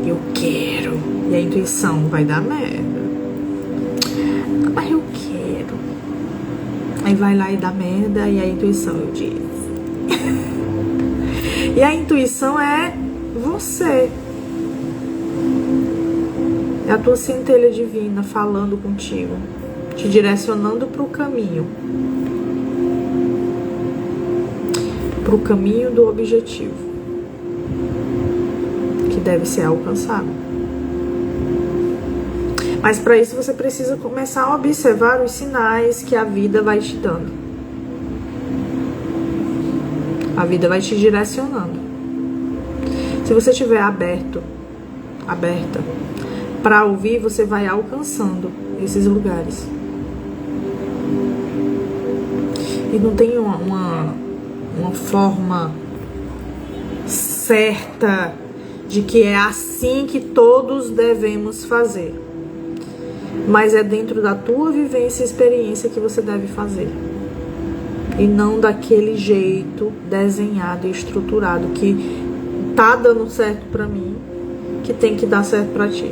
eu quero, e a intuição vai dar merda. Mas eu quero. Aí vai lá e dá merda, e a intuição, eu disse. E a intuição é você. É a tua centelha divina falando contigo, te direcionando para o caminho. Para o caminho do objetivo que deve ser alcançado. Mas para isso você precisa começar a observar os sinais que a vida vai te dando. A vida vai te direcionando. Se você estiver aberta para ouvir, você vai alcançando esses lugares. E não tem uma forma certa de que é assim que todos devemos fazer. Mas é dentro da tua vivência e experiência que você deve fazer. E não daquele jeito desenhado e estruturado que tá dando certo pra mim, que tem que dar certo pra ti.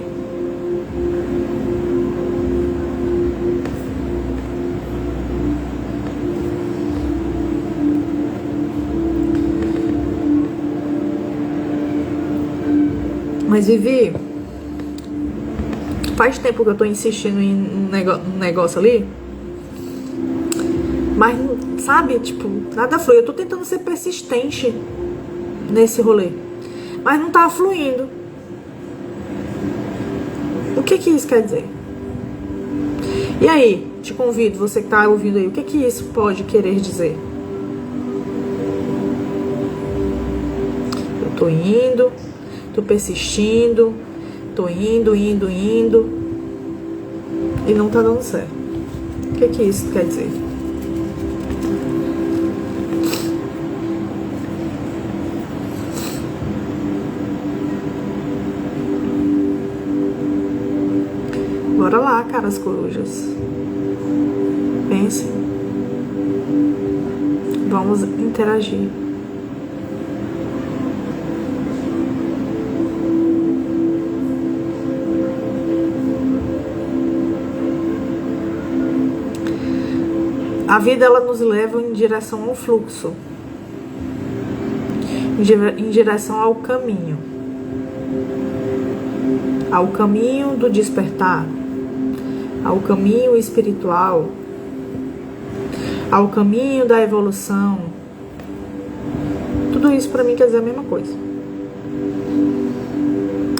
Mas Vivi, faz tempo que eu tô insistindo em um negócio ali, mas, sabe, tipo, nada flui. Eu tô tentando ser persistente nesse rolê, mas não tá fluindo. O que isso quer dizer? E aí, te convido, você que tá ouvindo aí, o que isso pode querer dizer? Eu tô indo, tô persistindo, tô indo, e não tá dando certo. O que isso quer dizer? Bora lá, caras corujas. Pense. Vamos interagir. A vida, ela nos leva em direção ao fluxo, em direção ao caminho do despertar, ao caminho espiritual, ao caminho da evolução. Tudo isso pra mim quer dizer a mesma coisa.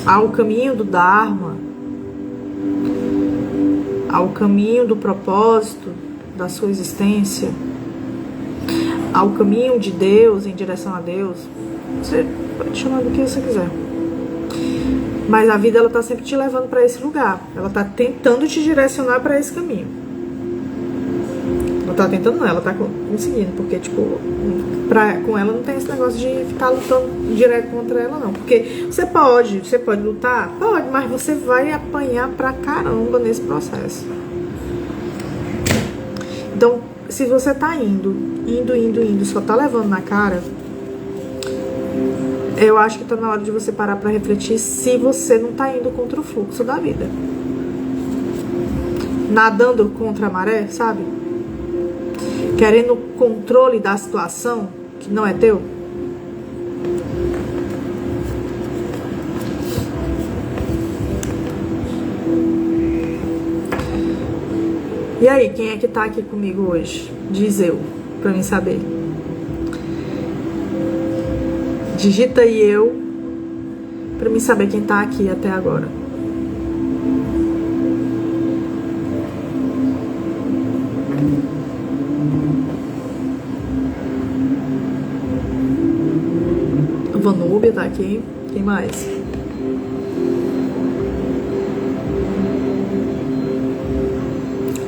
Ao caminho do Dharma, ao caminho do propósito da sua existência, ao caminho de Deus, em direção a Deus. Você pode chamar do que você quiser, mas a vida, ela tá sempre te levando para esse lugar. Ela tá tentando te direcionar para esse caminho. Ela tá tentando, não, ela tá conseguindo, porque tipo, com ela não tem esse negócio de ficar lutando direto contra ela, não. Porque você pode lutar, pode, mas você vai apanhar pra caramba nesse processo. Então, se você tá indo, só tá levando na cara, Eu acho que tá na hora de você parar pra refletir se você não tá indo contra o fluxo da vida. Nadando contra a maré, sabe? Querendo controle da situação que não é teu. E aí, quem é que tá aqui comigo hoje? Diz eu, pra mim saber. Digita aí eu, pra mim saber quem tá aqui até agora. O Vanúbia tá aqui. Quem mais?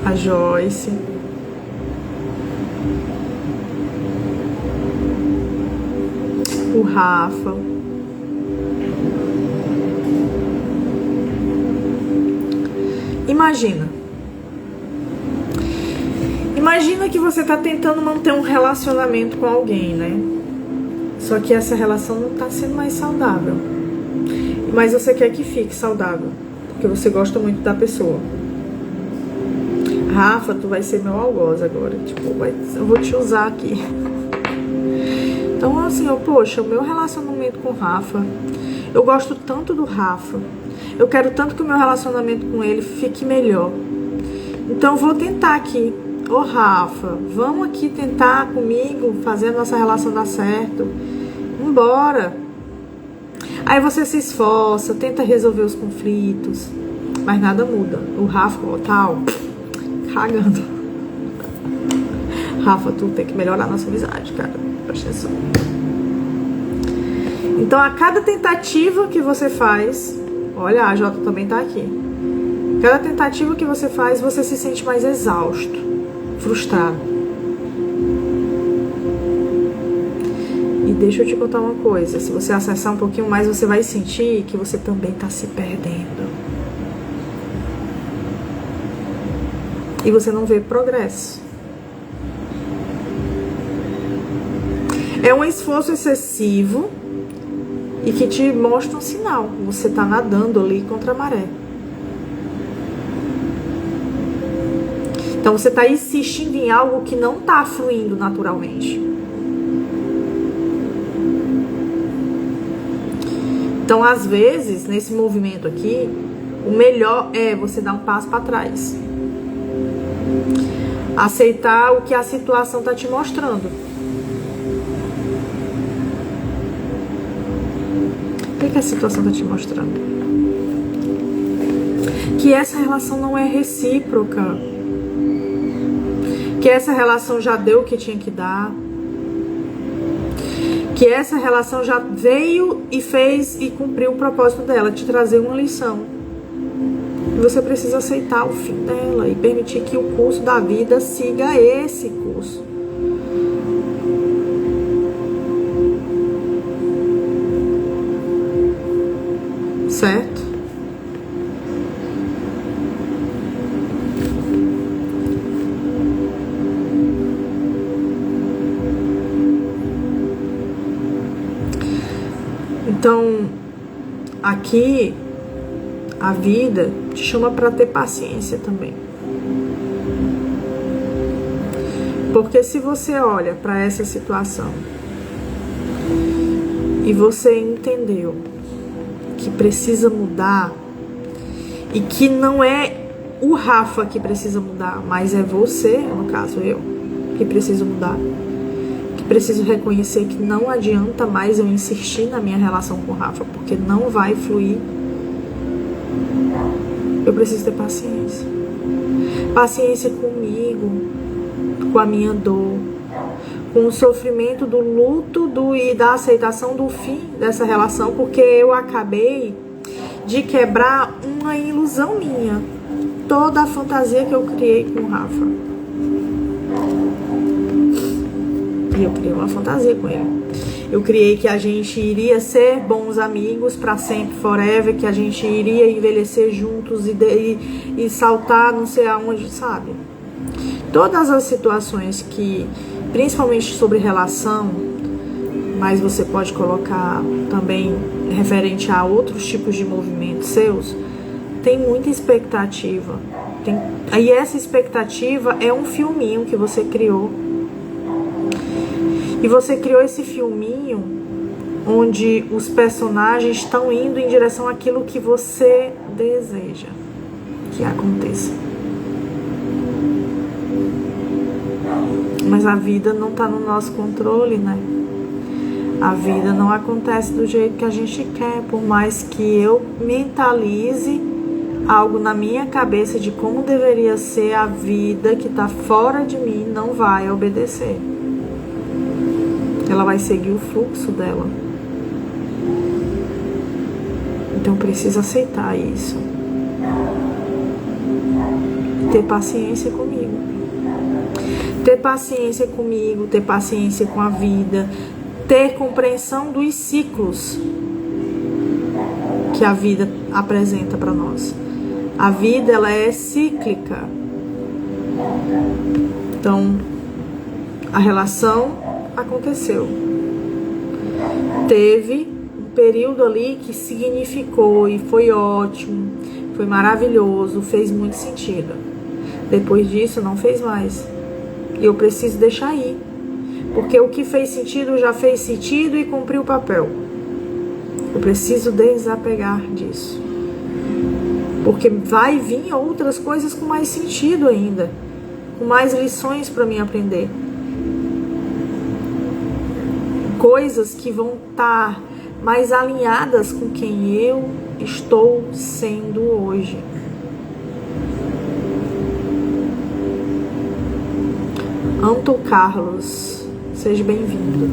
A Joyce. O Rafa. Imagina que você tá tentando manter um relacionamento com alguém, né? Só que essa relação não tá sendo mais saudável. Mas você quer que fique saudável, porque você gosta muito da pessoa. Rafa, tu vai ser meu algoz agora. Tipo, eu vou te usar aqui. Então, assim, poxa, o meu relacionamento com o Rafa, eu gosto tanto do Rafa, eu quero tanto que o meu relacionamento com ele fique melhor. Então, eu vou tentar aqui. Ô, Rafa, vamos aqui tentar comigo fazer a nossa relação dar certo. Vambora. Aí você se esforça, tenta resolver os conflitos, mas nada muda. O Rafa, tal, cagando. Rafa, tu tem que melhorar a nossa amizade, cara. Presta atenção. Então, a cada tentativa que você faz, olha, a Jota também tá aqui. Cada tentativa que você faz, você se sente mais exausto, frustrado. E deixa eu te contar uma coisa. Se você acessar um pouquinho mais, você vai sentir que você também tá se perdendo. E você não vê progresso. É um esforço excessivo e que te mostra um sinal. Você tá nadando ali contra a maré. Então você tá insistindo em algo que não tá fluindo naturalmente. Então, às vezes, nesse movimento aqui, o melhor é você dar um passo para trás. Aceitar o que a situação tá te mostrando. O que a situação tá te mostrando? Que essa relação não é recíproca. Que essa relação já deu o que tinha que dar. Que essa relação já veio e fez e cumpriu o propósito dela, te trazer uma lição. E você precisa aceitar o fim dela e permitir que o curso da vida siga esse curso. Certo? Então, aqui, a vida te chama para ter paciência também. Porque se você olha para essa situação e você entendeu que precisa mudar e que não é o Rafa que precisa mudar, mas é você, no caso eu, que preciso mudar. Preciso reconhecer que não adianta mais eu insistir na minha relação com o Rafa, porque não vai fluir. Eu preciso ter paciência. Paciência comigo, com a minha dor, com o sofrimento do luto e da aceitação do fim dessa relação, porque eu acabei de quebrar uma ilusão minha. Toda a fantasia que eu criei com o Rafa. E eu criei uma fantasia com ele. Eu criei que a gente iria ser bons amigos para sempre, forever, que a gente iria envelhecer juntos e saltar não sei aonde, sabe? Todas as situações que, principalmente sobre relação, mas você pode colocar também referente a outros tipos de movimentos seus, tem muita expectativa. Aí essa expectativa é um filminho que você criou. E você criou esse filminho onde os personagens estão indo em direção àquilo que você deseja que aconteça. Mas a vida não está no nosso controle, né? A vida não acontece do jeito que a gente quer, por mais que eu mentalize algo na minha cabeça de como deveria ser, a vida que está fora de mim não vai obedecer. Ela vai seguir o fluxo dela. Então preciso aceitar isso. Ter paciência comigo. Ter paciência comigo, ter paciência com a vida, ter compreensão dos ciclos que a vida apresenta para nós. A vida, ela é cíclica. Então, a relação aconteceu. Teve um período ali que significou e foi ótimo, foi maravilhoso, fez muito sentido. Depois disso, não fez mais. E eu preciso deixar ir. Porque o que fez sentido já fez sentido e cumpriu o papel. Eu preciso desapegar disso. Porque vai vir outras coisas com mais sentido ainda. Com mais lições para mim aprender. Coisas que vão estar mais alinhadas com quem eu estou sendo hoje. Anto Carlos, seja bem-vindo.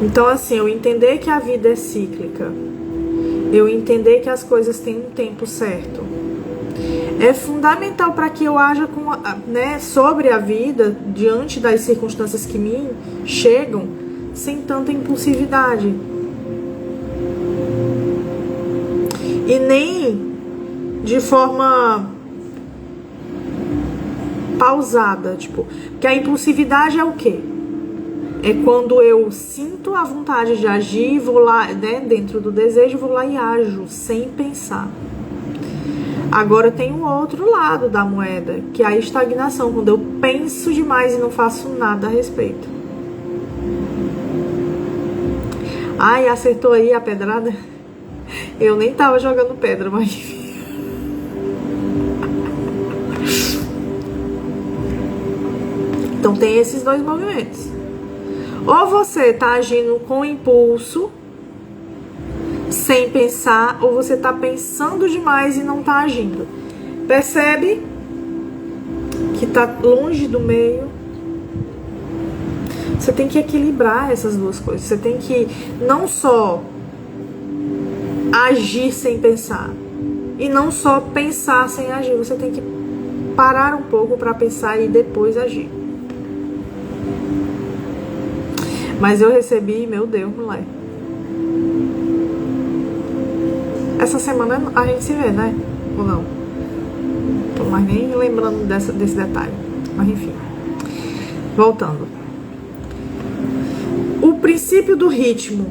Então, assim, eu entender que a vida é cíclica, eu entender que as coisas têm um tempo certo, é fundamental para que eu haja sobre a vida, diante das circunstâncias que me chegam, sem tanta impulsividade. E nem de forma pausada, tipo, porque a impulsividade é o quê? É quando eu sinto a vontade de agir, vou lá, né, dentro do desejo, vou lá e ajo, sem pensar. Agora tem um outro lado da moeda, que é a estagnação, quando eu penso demais e não faço nada a respeito. Ai, acertou aí a pedrada? Eu nem tava jogando pedra, mas... Então tem esses dois movimentos. Ou você tá agindo com impulso, sem pensar, ou você tá pensando demais e não tá agindo. Percebe que tá longe do meio? Você tem que equilibrar essas duas coisas. Você tem que não só agir sem pensar e não só pensar sem agir. Você tem que parar um pouco para pensar e depois agir. Mas eu recebi, meu Deus, moleque. Essa semana a gente se vê, né? Ou não? Tô mais nem lembrando desse detalhe. Mas enfim. Voltando. O princípio do ritmo.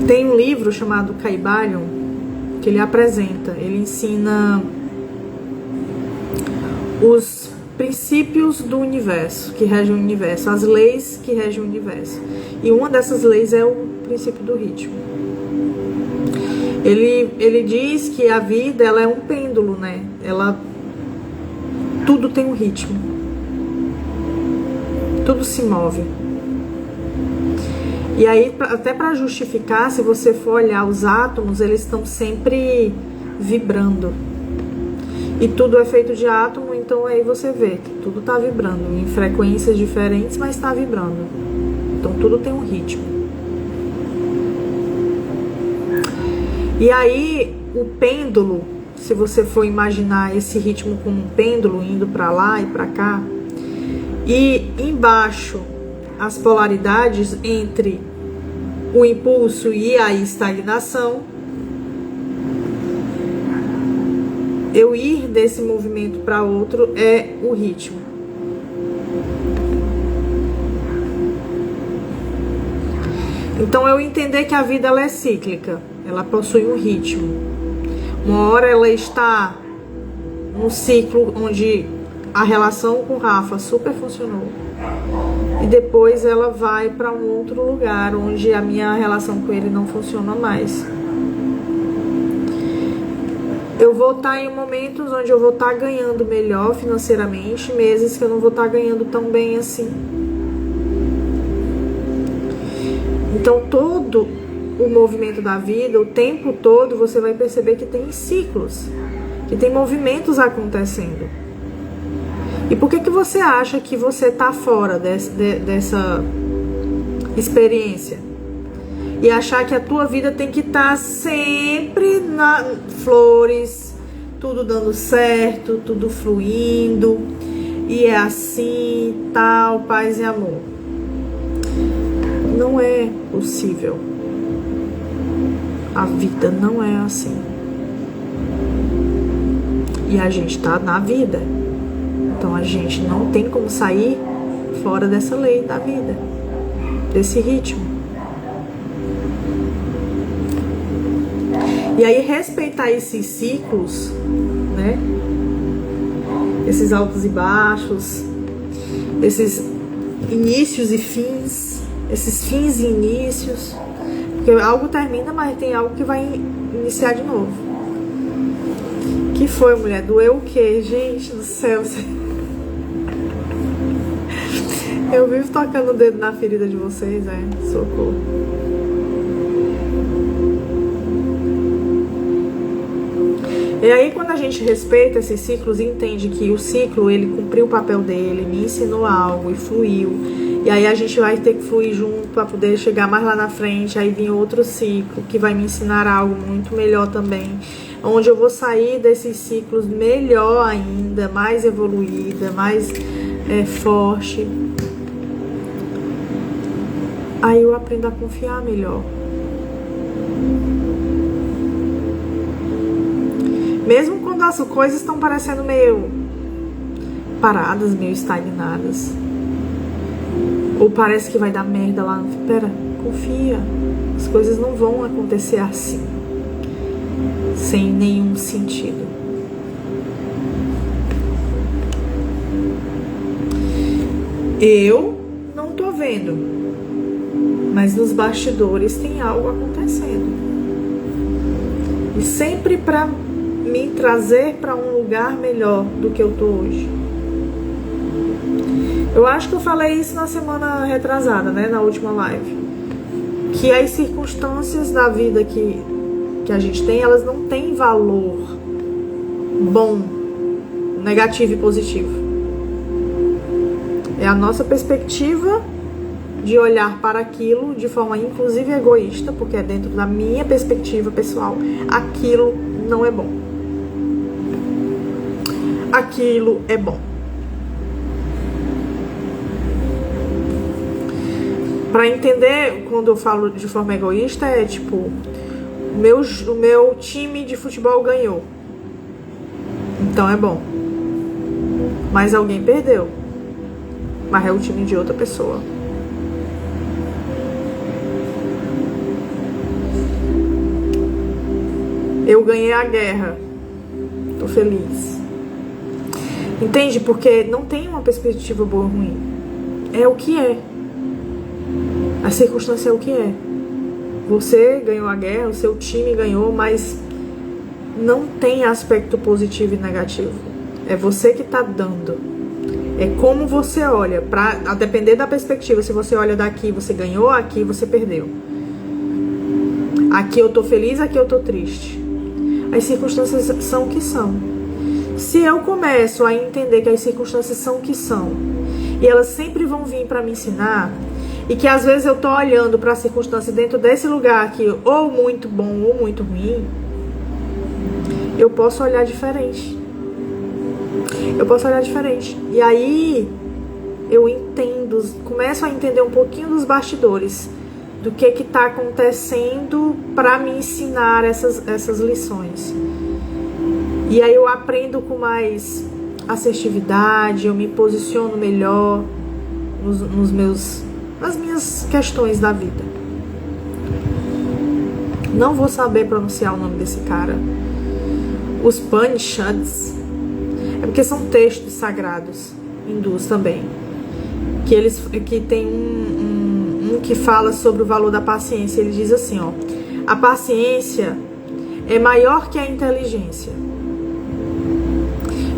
Tem um livro chamado Caibalion que ele apresenta. Ele ensina os princípios do universo, que regem o universo, as leis que regem o universo. E uma dessas leis é o princípio do ritmo. Ele diz que a vida, ela é um pêndulo, né? Tudo tem um ritmo. Tudo se move. E aí, até para justificar, se você for olhar os átomos, eles estão sempre vibrando. E tudo é feito de átomo, então aí você vê que tudo está vibrando em frequências diferentes, mas está vibrando. Então tudo tem um ritmo. E aí o pêndulo, se você for imaginar esse ritmo como um pêndulo indo para lá e para cá, e embaixo as polaridades entre o impulso e a estagnação, eu ir desse movimento para outro é o ritmo. Então eu entender que a vida ela é cíclica, ela possui um ritmo. Uma hora ela está no ciclo onde a relação com o Rafa super funcionou. E depois ela vai para um outro lugar onde a minha relação com ele não funciona mais. Eu vou estar em momentos onde eu vou estar ganhando melhor financeiramente, meses que eu não vou estar ganhando tão bem assim. Então todo o movimento da vida, o tempo todo, você vai perceber que tem ciclos, que tem movimentos acontecendo. E por que você acha que você está fora dessa experiência? E achar que a tua vida tem que estar sempre na flores, tudo dando certo, tudo fluindo, e é assim, tal, paz e amor. Não é possível. A vida não é assim. E a gente tá na vida. Então a gente não tem como sair fora dessa lei da vida, desse ritmo. E aí respeitar esses ciclos, né? Esses altos e baixos, esses inícios e fins, esses fins e inícios, porque algo termina, mas tem algo que vai iniciar de novo. Que foi, mulher? Doeu o quê? Gente do céu. Eu vivo tocando o dedo na ferida de vocês, socorro. E aí quando a gente respeita esses ciclos e entende que o ciclo, ele cumpriu o papel dele, me ensinou algo e fluiu. E aí a gente vai ter que fluir junto para poder chegar mais lá na frente, aí vir outro ciclo que vai me ensinar algo muito melhor também. Onde eu vou sair desses ciclos melhor ainda, mais evoluída, mais forte. Aí eu aprendo a confiar melhor. Mesmo quando as coisas estão parecendo meio paradas, meio estagnadas. Ou parece que vai dar merda lá. Pera, confia. As coisas não vão acontecer assim. Sem nenhum sentido. Eu não tô vendo. Mas nos bastidores tem algo acontecendo. E sempre para me trazer para um lugar melhor do que eu tô hoje. Eu acho que eu falei isso na semana retrasada, né? Na última live. Que as circunstâncias da vida que a gente tem, elas não têm valor bom, negativo e positivo. É a nossa perspectiva de olhar para aquilo de forma inclusive egoísta, porque é dentro da minha perspectiva pessoal, aquilo não é bom. Aquilo é bom. Para entender, quando eu falo de forma egoísta, é tipo, o meu time de futebol ganhou. Então é bom. Mas alguém perdeu. Mas é o time de outra pessoa. Eu ganhei a guerra. Tô feliz. Entende? Porque não tem uma perspectiva boa ou ruim. É o que é. A circunstância é o que é. Você ganhou a guerra, o seu time ganhou, mas não tem aspecto positivo e negativo. É você que tá dando. É como você olha. A depender da perspectiva, se você olha daqui, você ganhou, aqui você perdeu. Aqui eu tô feliz, aqui eu tô triste. As circunstâncias são o que são. Se eu começo a entender que as circunstâncias são o que são, e elas sempre vão vir para me ensinar, e que às vezes eu tô olhando para a circunstância dentro desse lugar aqui, ou muito bom ou muito ruim, eu posso olhar diferente. Eu posso olhar diferente. E aí eu entendo, começo a entender um pouquinho dos bastidores, do que tá acontecendo para me ensinar essas lições. E aí eu aprendo com mais assertividade, eu me posiciono melhor nas minhas questões da vida. Não vou saber pronunciar o nome desse cara. Os Upanishads. É porque são textos sagrados hindus também. Que tem um que fala sobre o valor da paciência. Ele diz assim, ó: a paciência é maior que a inteligência.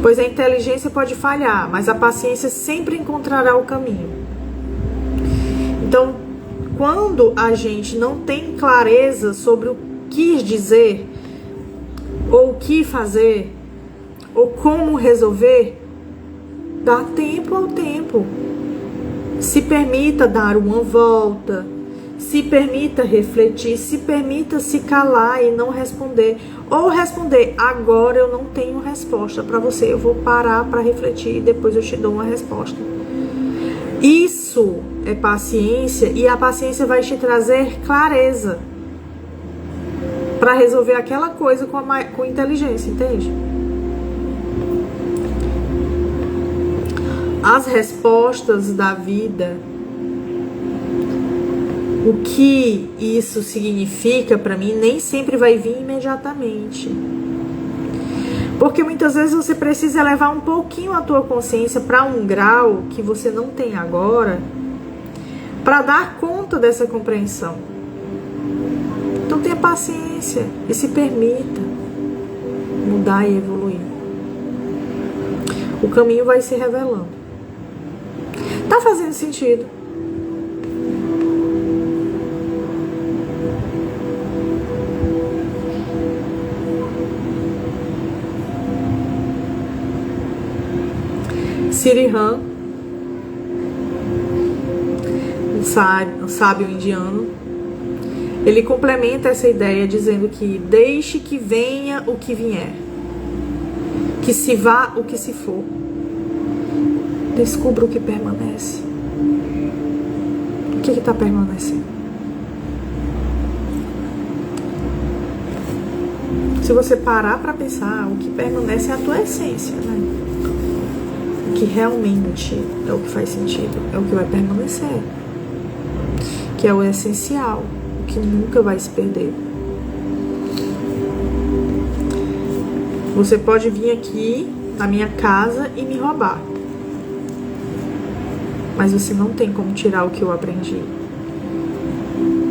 Pois a inteligência pode falhar, mas a paciência sempre encontrará o caminho. Então, quando a gente não tem clareza sobre o que dizer, ou o que fazer, ou como resolver, dá tempo ao tempo. Se permita dar uma volta, se permita refletir, se permita se calar e não responder. Ou responder: agora eu não tenho resposta para você, eu vou parar para refletir e depois eu te dou uma resposta. Isso é paciência, e a paciência vai te trazer clareza para resolver aquela coisa com inteligência, entende? As respostas da vida, o que isso significa para mim, nem sempre vai vir imediatamente. Porque muitas vezes você precisa elevar um pouquinho a tua consciência para um grau que você não tem agora, para dar conta dessa compreensão. Então tenha paciência e se permita mudar e evoluir. O caminho vai se revelando. Tá fazendo sentido? Sirihan, um sábio indiano, ele complementa essa ideia dizendo que deixe que venha o que vier, que se vá o que se for, descubra o que permanece. O que está permanecendo? Se você parar para pensar, o que permanece é a tua essência, né? O que realmente é o que faz sentido, é o que vai permanecer, que é o essencial, o que nunca vai se perder. Você pode vir aqui na minha casa e me roubar, mas você não tem como tirar o que eu aprendi.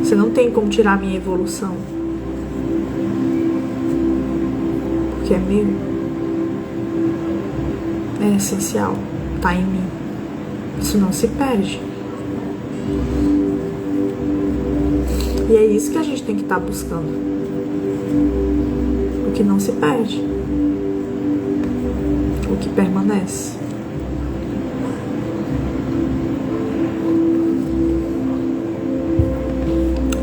Você não tem como tirar a minha evolução, porque é meu. É essencial, tá em mim. Isso não se perde. E é isso que a gente tem que estar buscando. O que não se perde. O que permanece.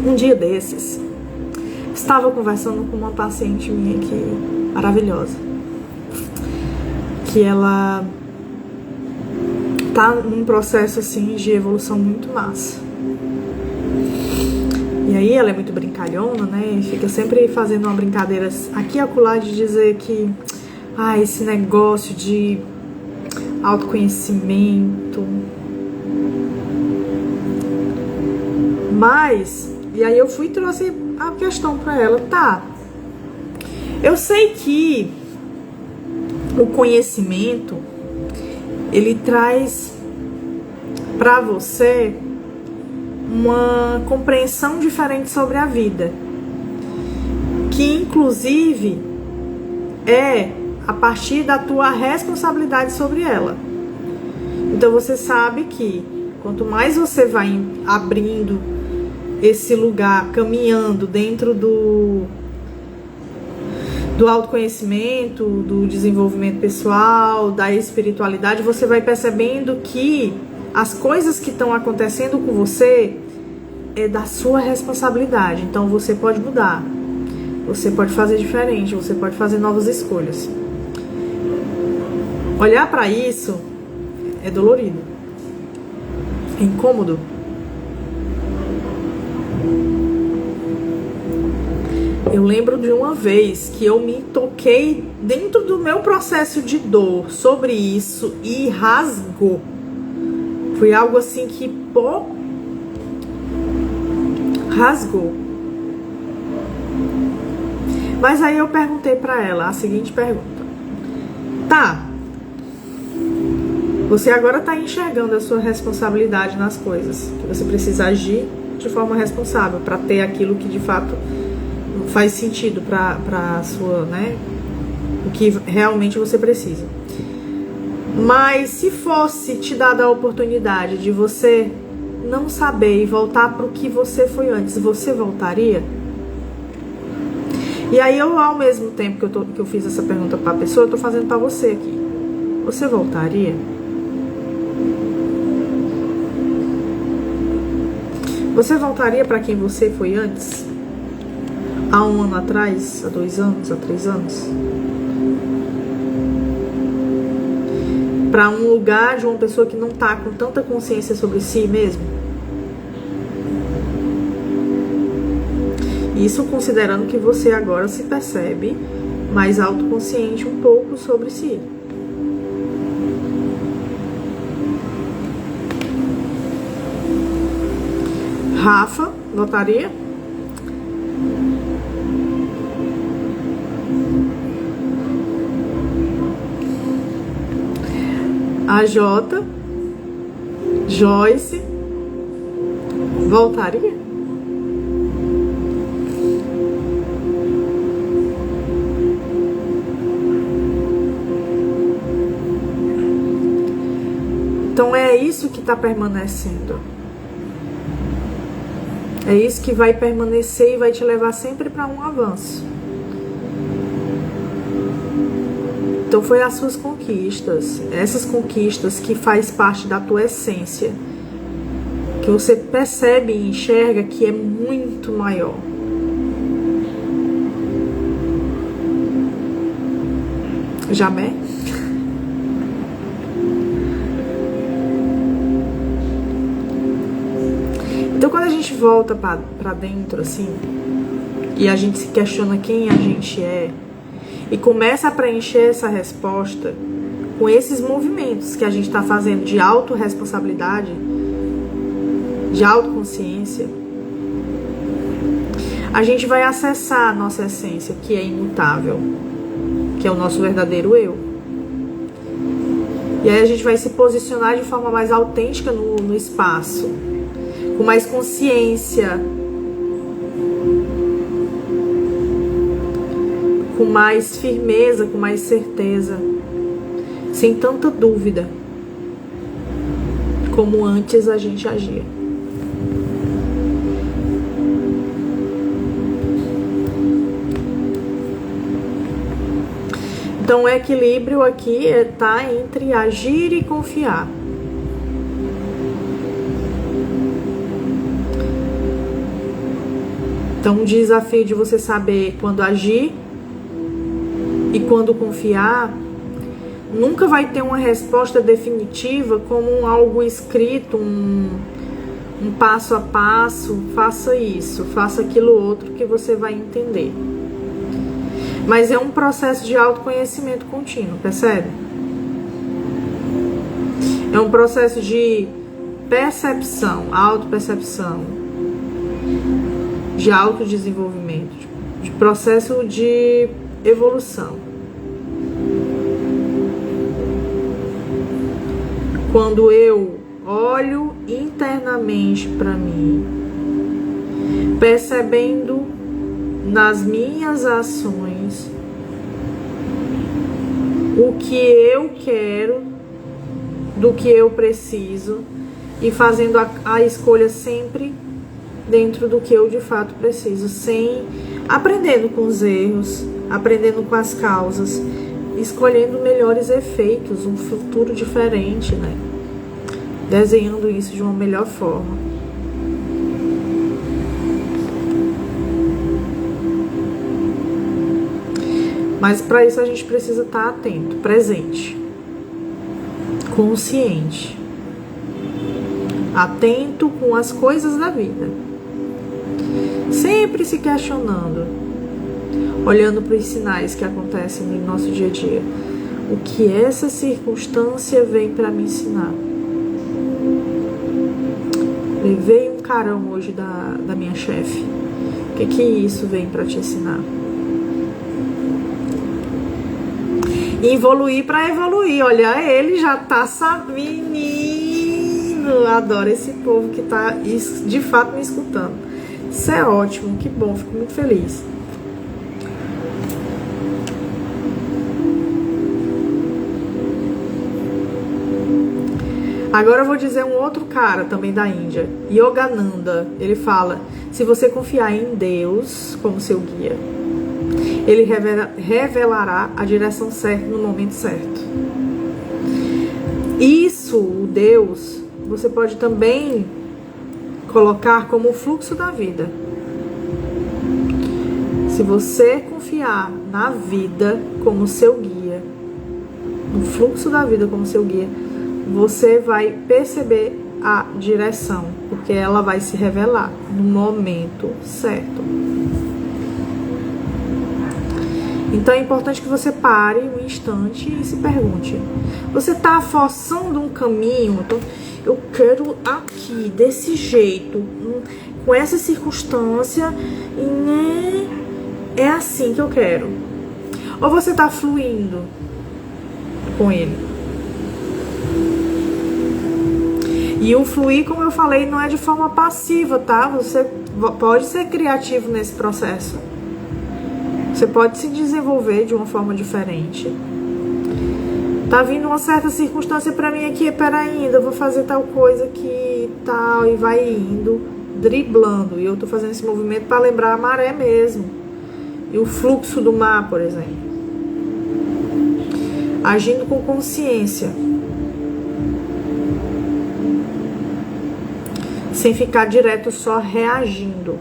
Um dia desses, estava conversando com uma paciente minha aqui, maravilhosa, que ela tá num processo assim de evolução muito massa. E aí ela é muito brincalhona, né? E fica sempre fazendo uma brincadeira aqui e acolá de dizer que esse negócio de autoconhecimento. Mas, e aí eu fui e trouxe a questão pra ela, tá? Eu sei que o conhecimento, ele traz para você uma compreensão diferente sobre a vida, que inclusive é a partir da tua responsabilidade sobre ela. Então você sabe que quanto mais você vai abrindo esse lugar, caminhando dentro do autoconhecimento, do desenvolvimento pessoal, da espiritualidade, você vai percebendo que as coisas que estão acontecendo com você é da sua responsabilidade. Então você pode mudar, você pode fazer diferente, você pode fazer novas escolhas. Olhar para isso é dolorido, é incômodo. Eu lembro de uma vez que eu me toquei dentro do meu processo de dor sobre isso e rasgou. Foi algo assim que rasgou. Mas aí eu perguntei pra ela a seguinte pergunta: tá, você agora tá enxergando a sua responsabilidade nas coisas, que você precisa agir de forma responsável para ter aquilo que de fato faz sentido para sua, né, o que realmente você precisa. Mas se fosse te dada a oportunidade de você não saber e voltar para o que você foi antes, você voltaria? E aí eu, ao mesmo tempo que eu fiz essa pergunta para a pessoa, eu tô fazendo para você aqui. Você voltaria? Você voltaria para quem você foi antes? Há 1 ano atrás? Há 2 anos? Há 3 anos? Para um lugar de uma pessoa que não tá com tanta consciência sobre si mesmo? Isso considerando que você agora se percebe mais autoconsciente um pouco sobre si. Rafa, votaria? A Jota, Joyce, voltaria? Então é isso que está permanecendo. É isso que vai permanecer e vai te levar sempre para um avanço. Então foi as suas conquistas, essas conquistas que faz parte da tua essência, que você percebe e enxerga que é muito maior. Jamé? Então quando a gente volta para dentro assim, e a gente se questiona quem a gente é, e começa a preencher essa resposta com esses movimentos que a gente está fazendo de autorresponsabilidade, de autoconsciência, a gente vai acessar a nossa essência, que é imutável, que é o nosso verdadeiro eu. E aí a gente vai se posicionar de forma mais autêntica no espaço, com mais consciência, com mais firmeza, com mais certeza, sem tanta dúvida como antes a gente agia. Então o equilíbrio aqui está entre agir e confiar. Então o desafio de você saber quando agir e quando confiar, nunca vai ter uma resposta definitiva como algo escrito, um passo a passo, faça isso, faça aquilo outro que você vai entender. Mas é um processo de autoconhecimento contínuo, percebe? É um processo de percepção, autopercepção, de autodesenvolvimento, de processo de evolução. Quando eu olho internamente para mim, percebendo nas minhas ações o que eu quero, do que eu preciso, e fazendo a escolha sempre dentro do que eu de fato preciso, sem aprendendo com os erros, aprendendo com as causas, escolhendo melhores efeitos, um futuro diferente, né? Desenhando isso de uma melhor forma. Mas para isso a gente precisa estar atento, presente, consciente, atento com as coisas da vida, sempre se questionando, olhando para os sinais que acontecem no nosso dia a dia. O que essa circunstância vem para me ensinar? Levei um carão hoje da minha chefe. O O que isso vem para te ensinar? Evoluir para evoluir. Olha, ele já tá menino. Adoro esse povo que tá de fato me escutando. Isso é ótimo, que bom, fico muito feliz. Agora eu vou dizer um outro cara também da Índia, Yogananda. Ele fala: se você confiar em Deus como seu guia, Ele revelará a direção certa no momento certo. Isso, o Deus, você pode também colocar como o fluxo da vida. Se você confiar na vida como seu guia, no fluxo da vida como seu guia, você vai perceber a direção, porque ela vai se revelar no momento certo. Então é importante que você pare um instante e se pergunte: você está forçando um caminho? Eu quero aqui, desse jeito, com essa circunstância, e é assim que eu quero. Ou você está fluindo com ele? E o fluir, como eu falei, não é de forma passiva, tá? Você pode ser criativo nesse processo. Você pode se desenvolver de uma forma diferente. Tá vindo uma certa circunstância pra mim aqui, peraí, ainda vou fazer tal coisa aqui e tal, e vai indo, driblando. E eu tô fazendo esse movimento para lembrar a maré mesmo. E o fluxo do mar, por exemplo. Agindo com consciência. Sem ficar direto só reagindo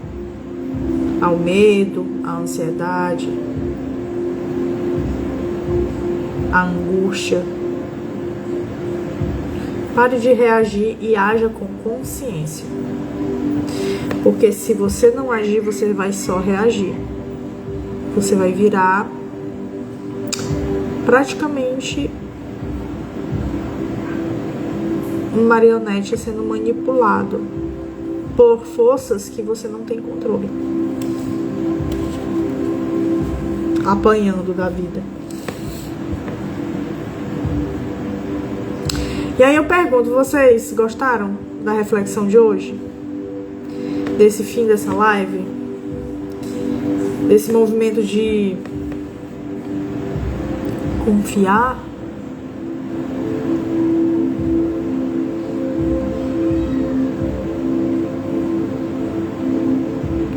ao medo, à ansiedade, à angústia. Pare de reagir e haja com consciência. Porque se você não agir, você vai só reagir. Você vai virar praticamente um marionete sendo manipulado por forças que você não tem controle, apanhando da vida. E aí eu pergunto, vocês gostaram da reflexão de hoje? Desse fim dessa live? Desse movimento de confiar?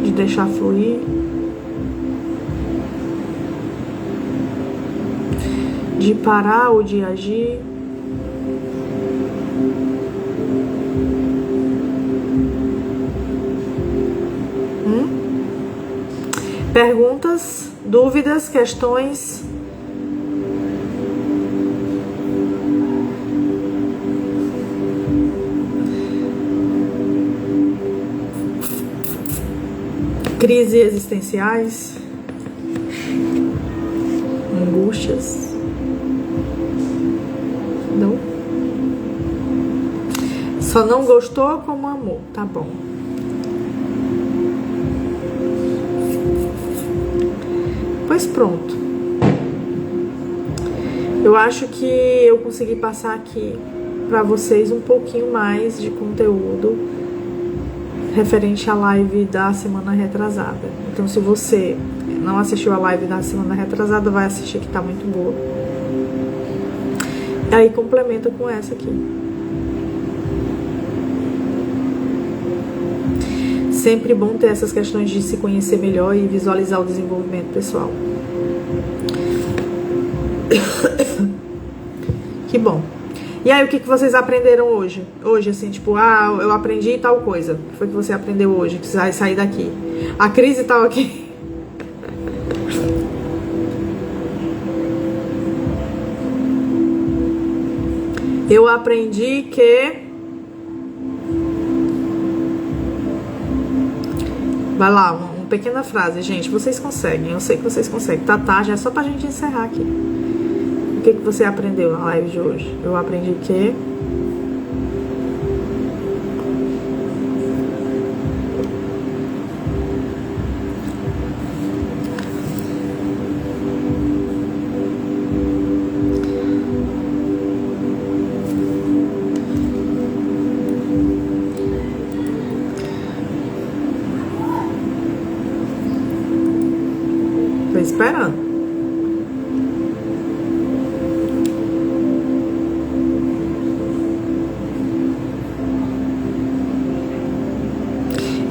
De deixar fluir? De parar ou de agir? Perguntas, dúvidas, questões? Crises existenciais? Angústias? Não? Só não gostou como amor, tá bom. Pois pronto. Eu acho que eu consegui passar aqui para vocês um pouquinho mais de conteúdo referente à live da semana retrasada. Então, se você não assistiu a live da semana retrasada, vai assistir, que tá muito boa. E aí complementa com essa aqui. Sempre bom ter essas questões de se conhecer melhor e visualizar o desenvolvimento pessoal. Que bom. E aí, o que vocês aprenderam hoje? Hoje, assim, tipo, eu aprendi tal coisa. O que foi que você aprendeu hoje? Que você vai sair daqui. A crise tal aqui. Eu aprendi que... Vai lá, uma pequena frase, gente. Vocês conseguem, eu sei que vocês conseguem. Tá tarde, é só pra gente encerrar aqui. O que você aprendeu na live de hoje? Eu aprendi que...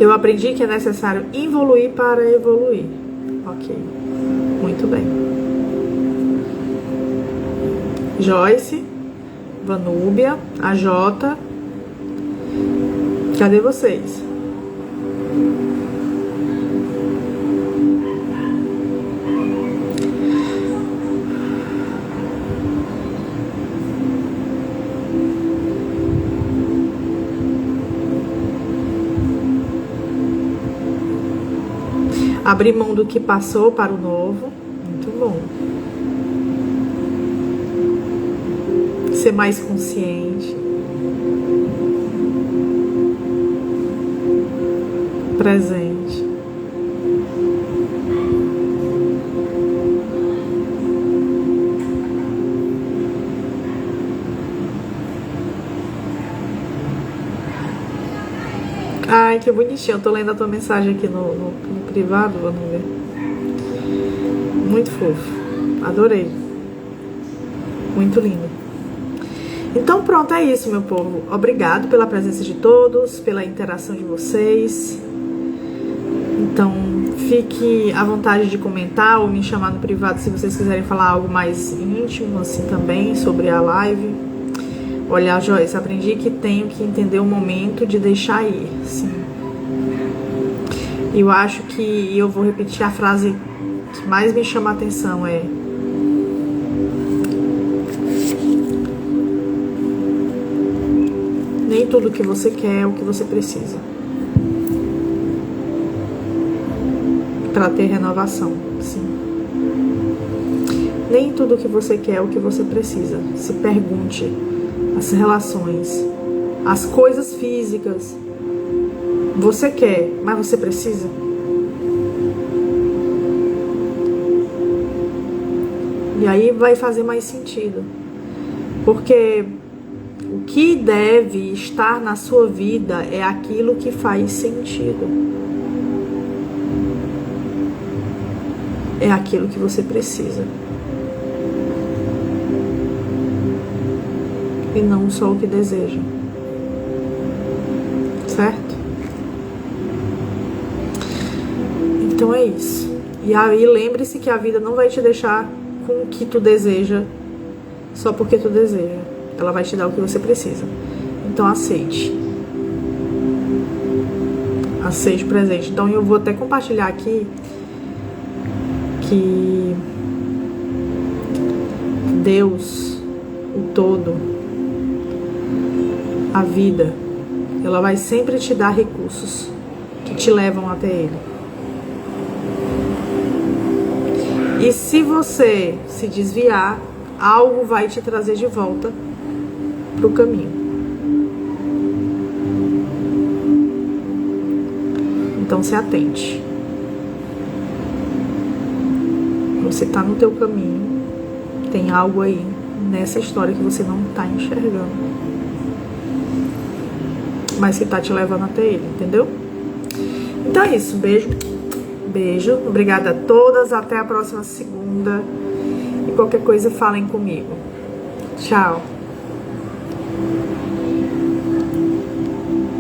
Eu aprendi que é necessário evoluir para evoluir. Ok. Muito bem. Joyce, Vanúbia, a Jota. Cadê vocês? Abrir mão do que passou para o novo. Muito bom. Ser mais consciente. Presente. Ai, que bonitinho. Eu tô lendo a tua mensagem aqui no privado, vamos ver. Muito fofo. Adorei. Muito lindo. Então pronto, é isso, meu povo. Obrigado pela presença de todos, pela interação de vocês. Então, fique à vontade de comentar ou me chamar no privado se vocês quiserem falar algo mais íntimo, assim, também, sobre a live. Olha, Joyce, aprendi que tenho que entender o momento de deixar ir, sim. Eu acho que eu vou repetir a frase que mais me chama a atenção, é... Nem tudo que você quer é o que você precisa. Para ter renovação, sim. Nem tudo que você quer é o que você precisa. Se pergunte. As relações, as coisas físicas. Você quer, mas você precisa? E aí vai fazer mais sentido. Porque o que deve estar na sua vida é aquilo que faz sentido. É aquilo que você precisa. E não só o que deseja. Certo? Então é isso. E aí lembre-se que a vida não vai te deixar com o que tu deseja só porque tu deseja. Ela vai te dar o que você precisa. Então aceite. Aceite o presente. Então eu vou até compartilhar aqui que Deus, o todo, a vida, ela vai sempre te dar recursos que te levam até Ele. E se você se desviar, algo vai te trazer de volta para o caminho. Então se atente. Você está no teu caminho, tem algo aí nessa história que você não está enxergando, mas que tá te levando até Ele, entendeu? Então é isso, beijo. Beijo, obrigada a todas, até a próxima segunda. E qualquer coisa falem comigo. Tchau.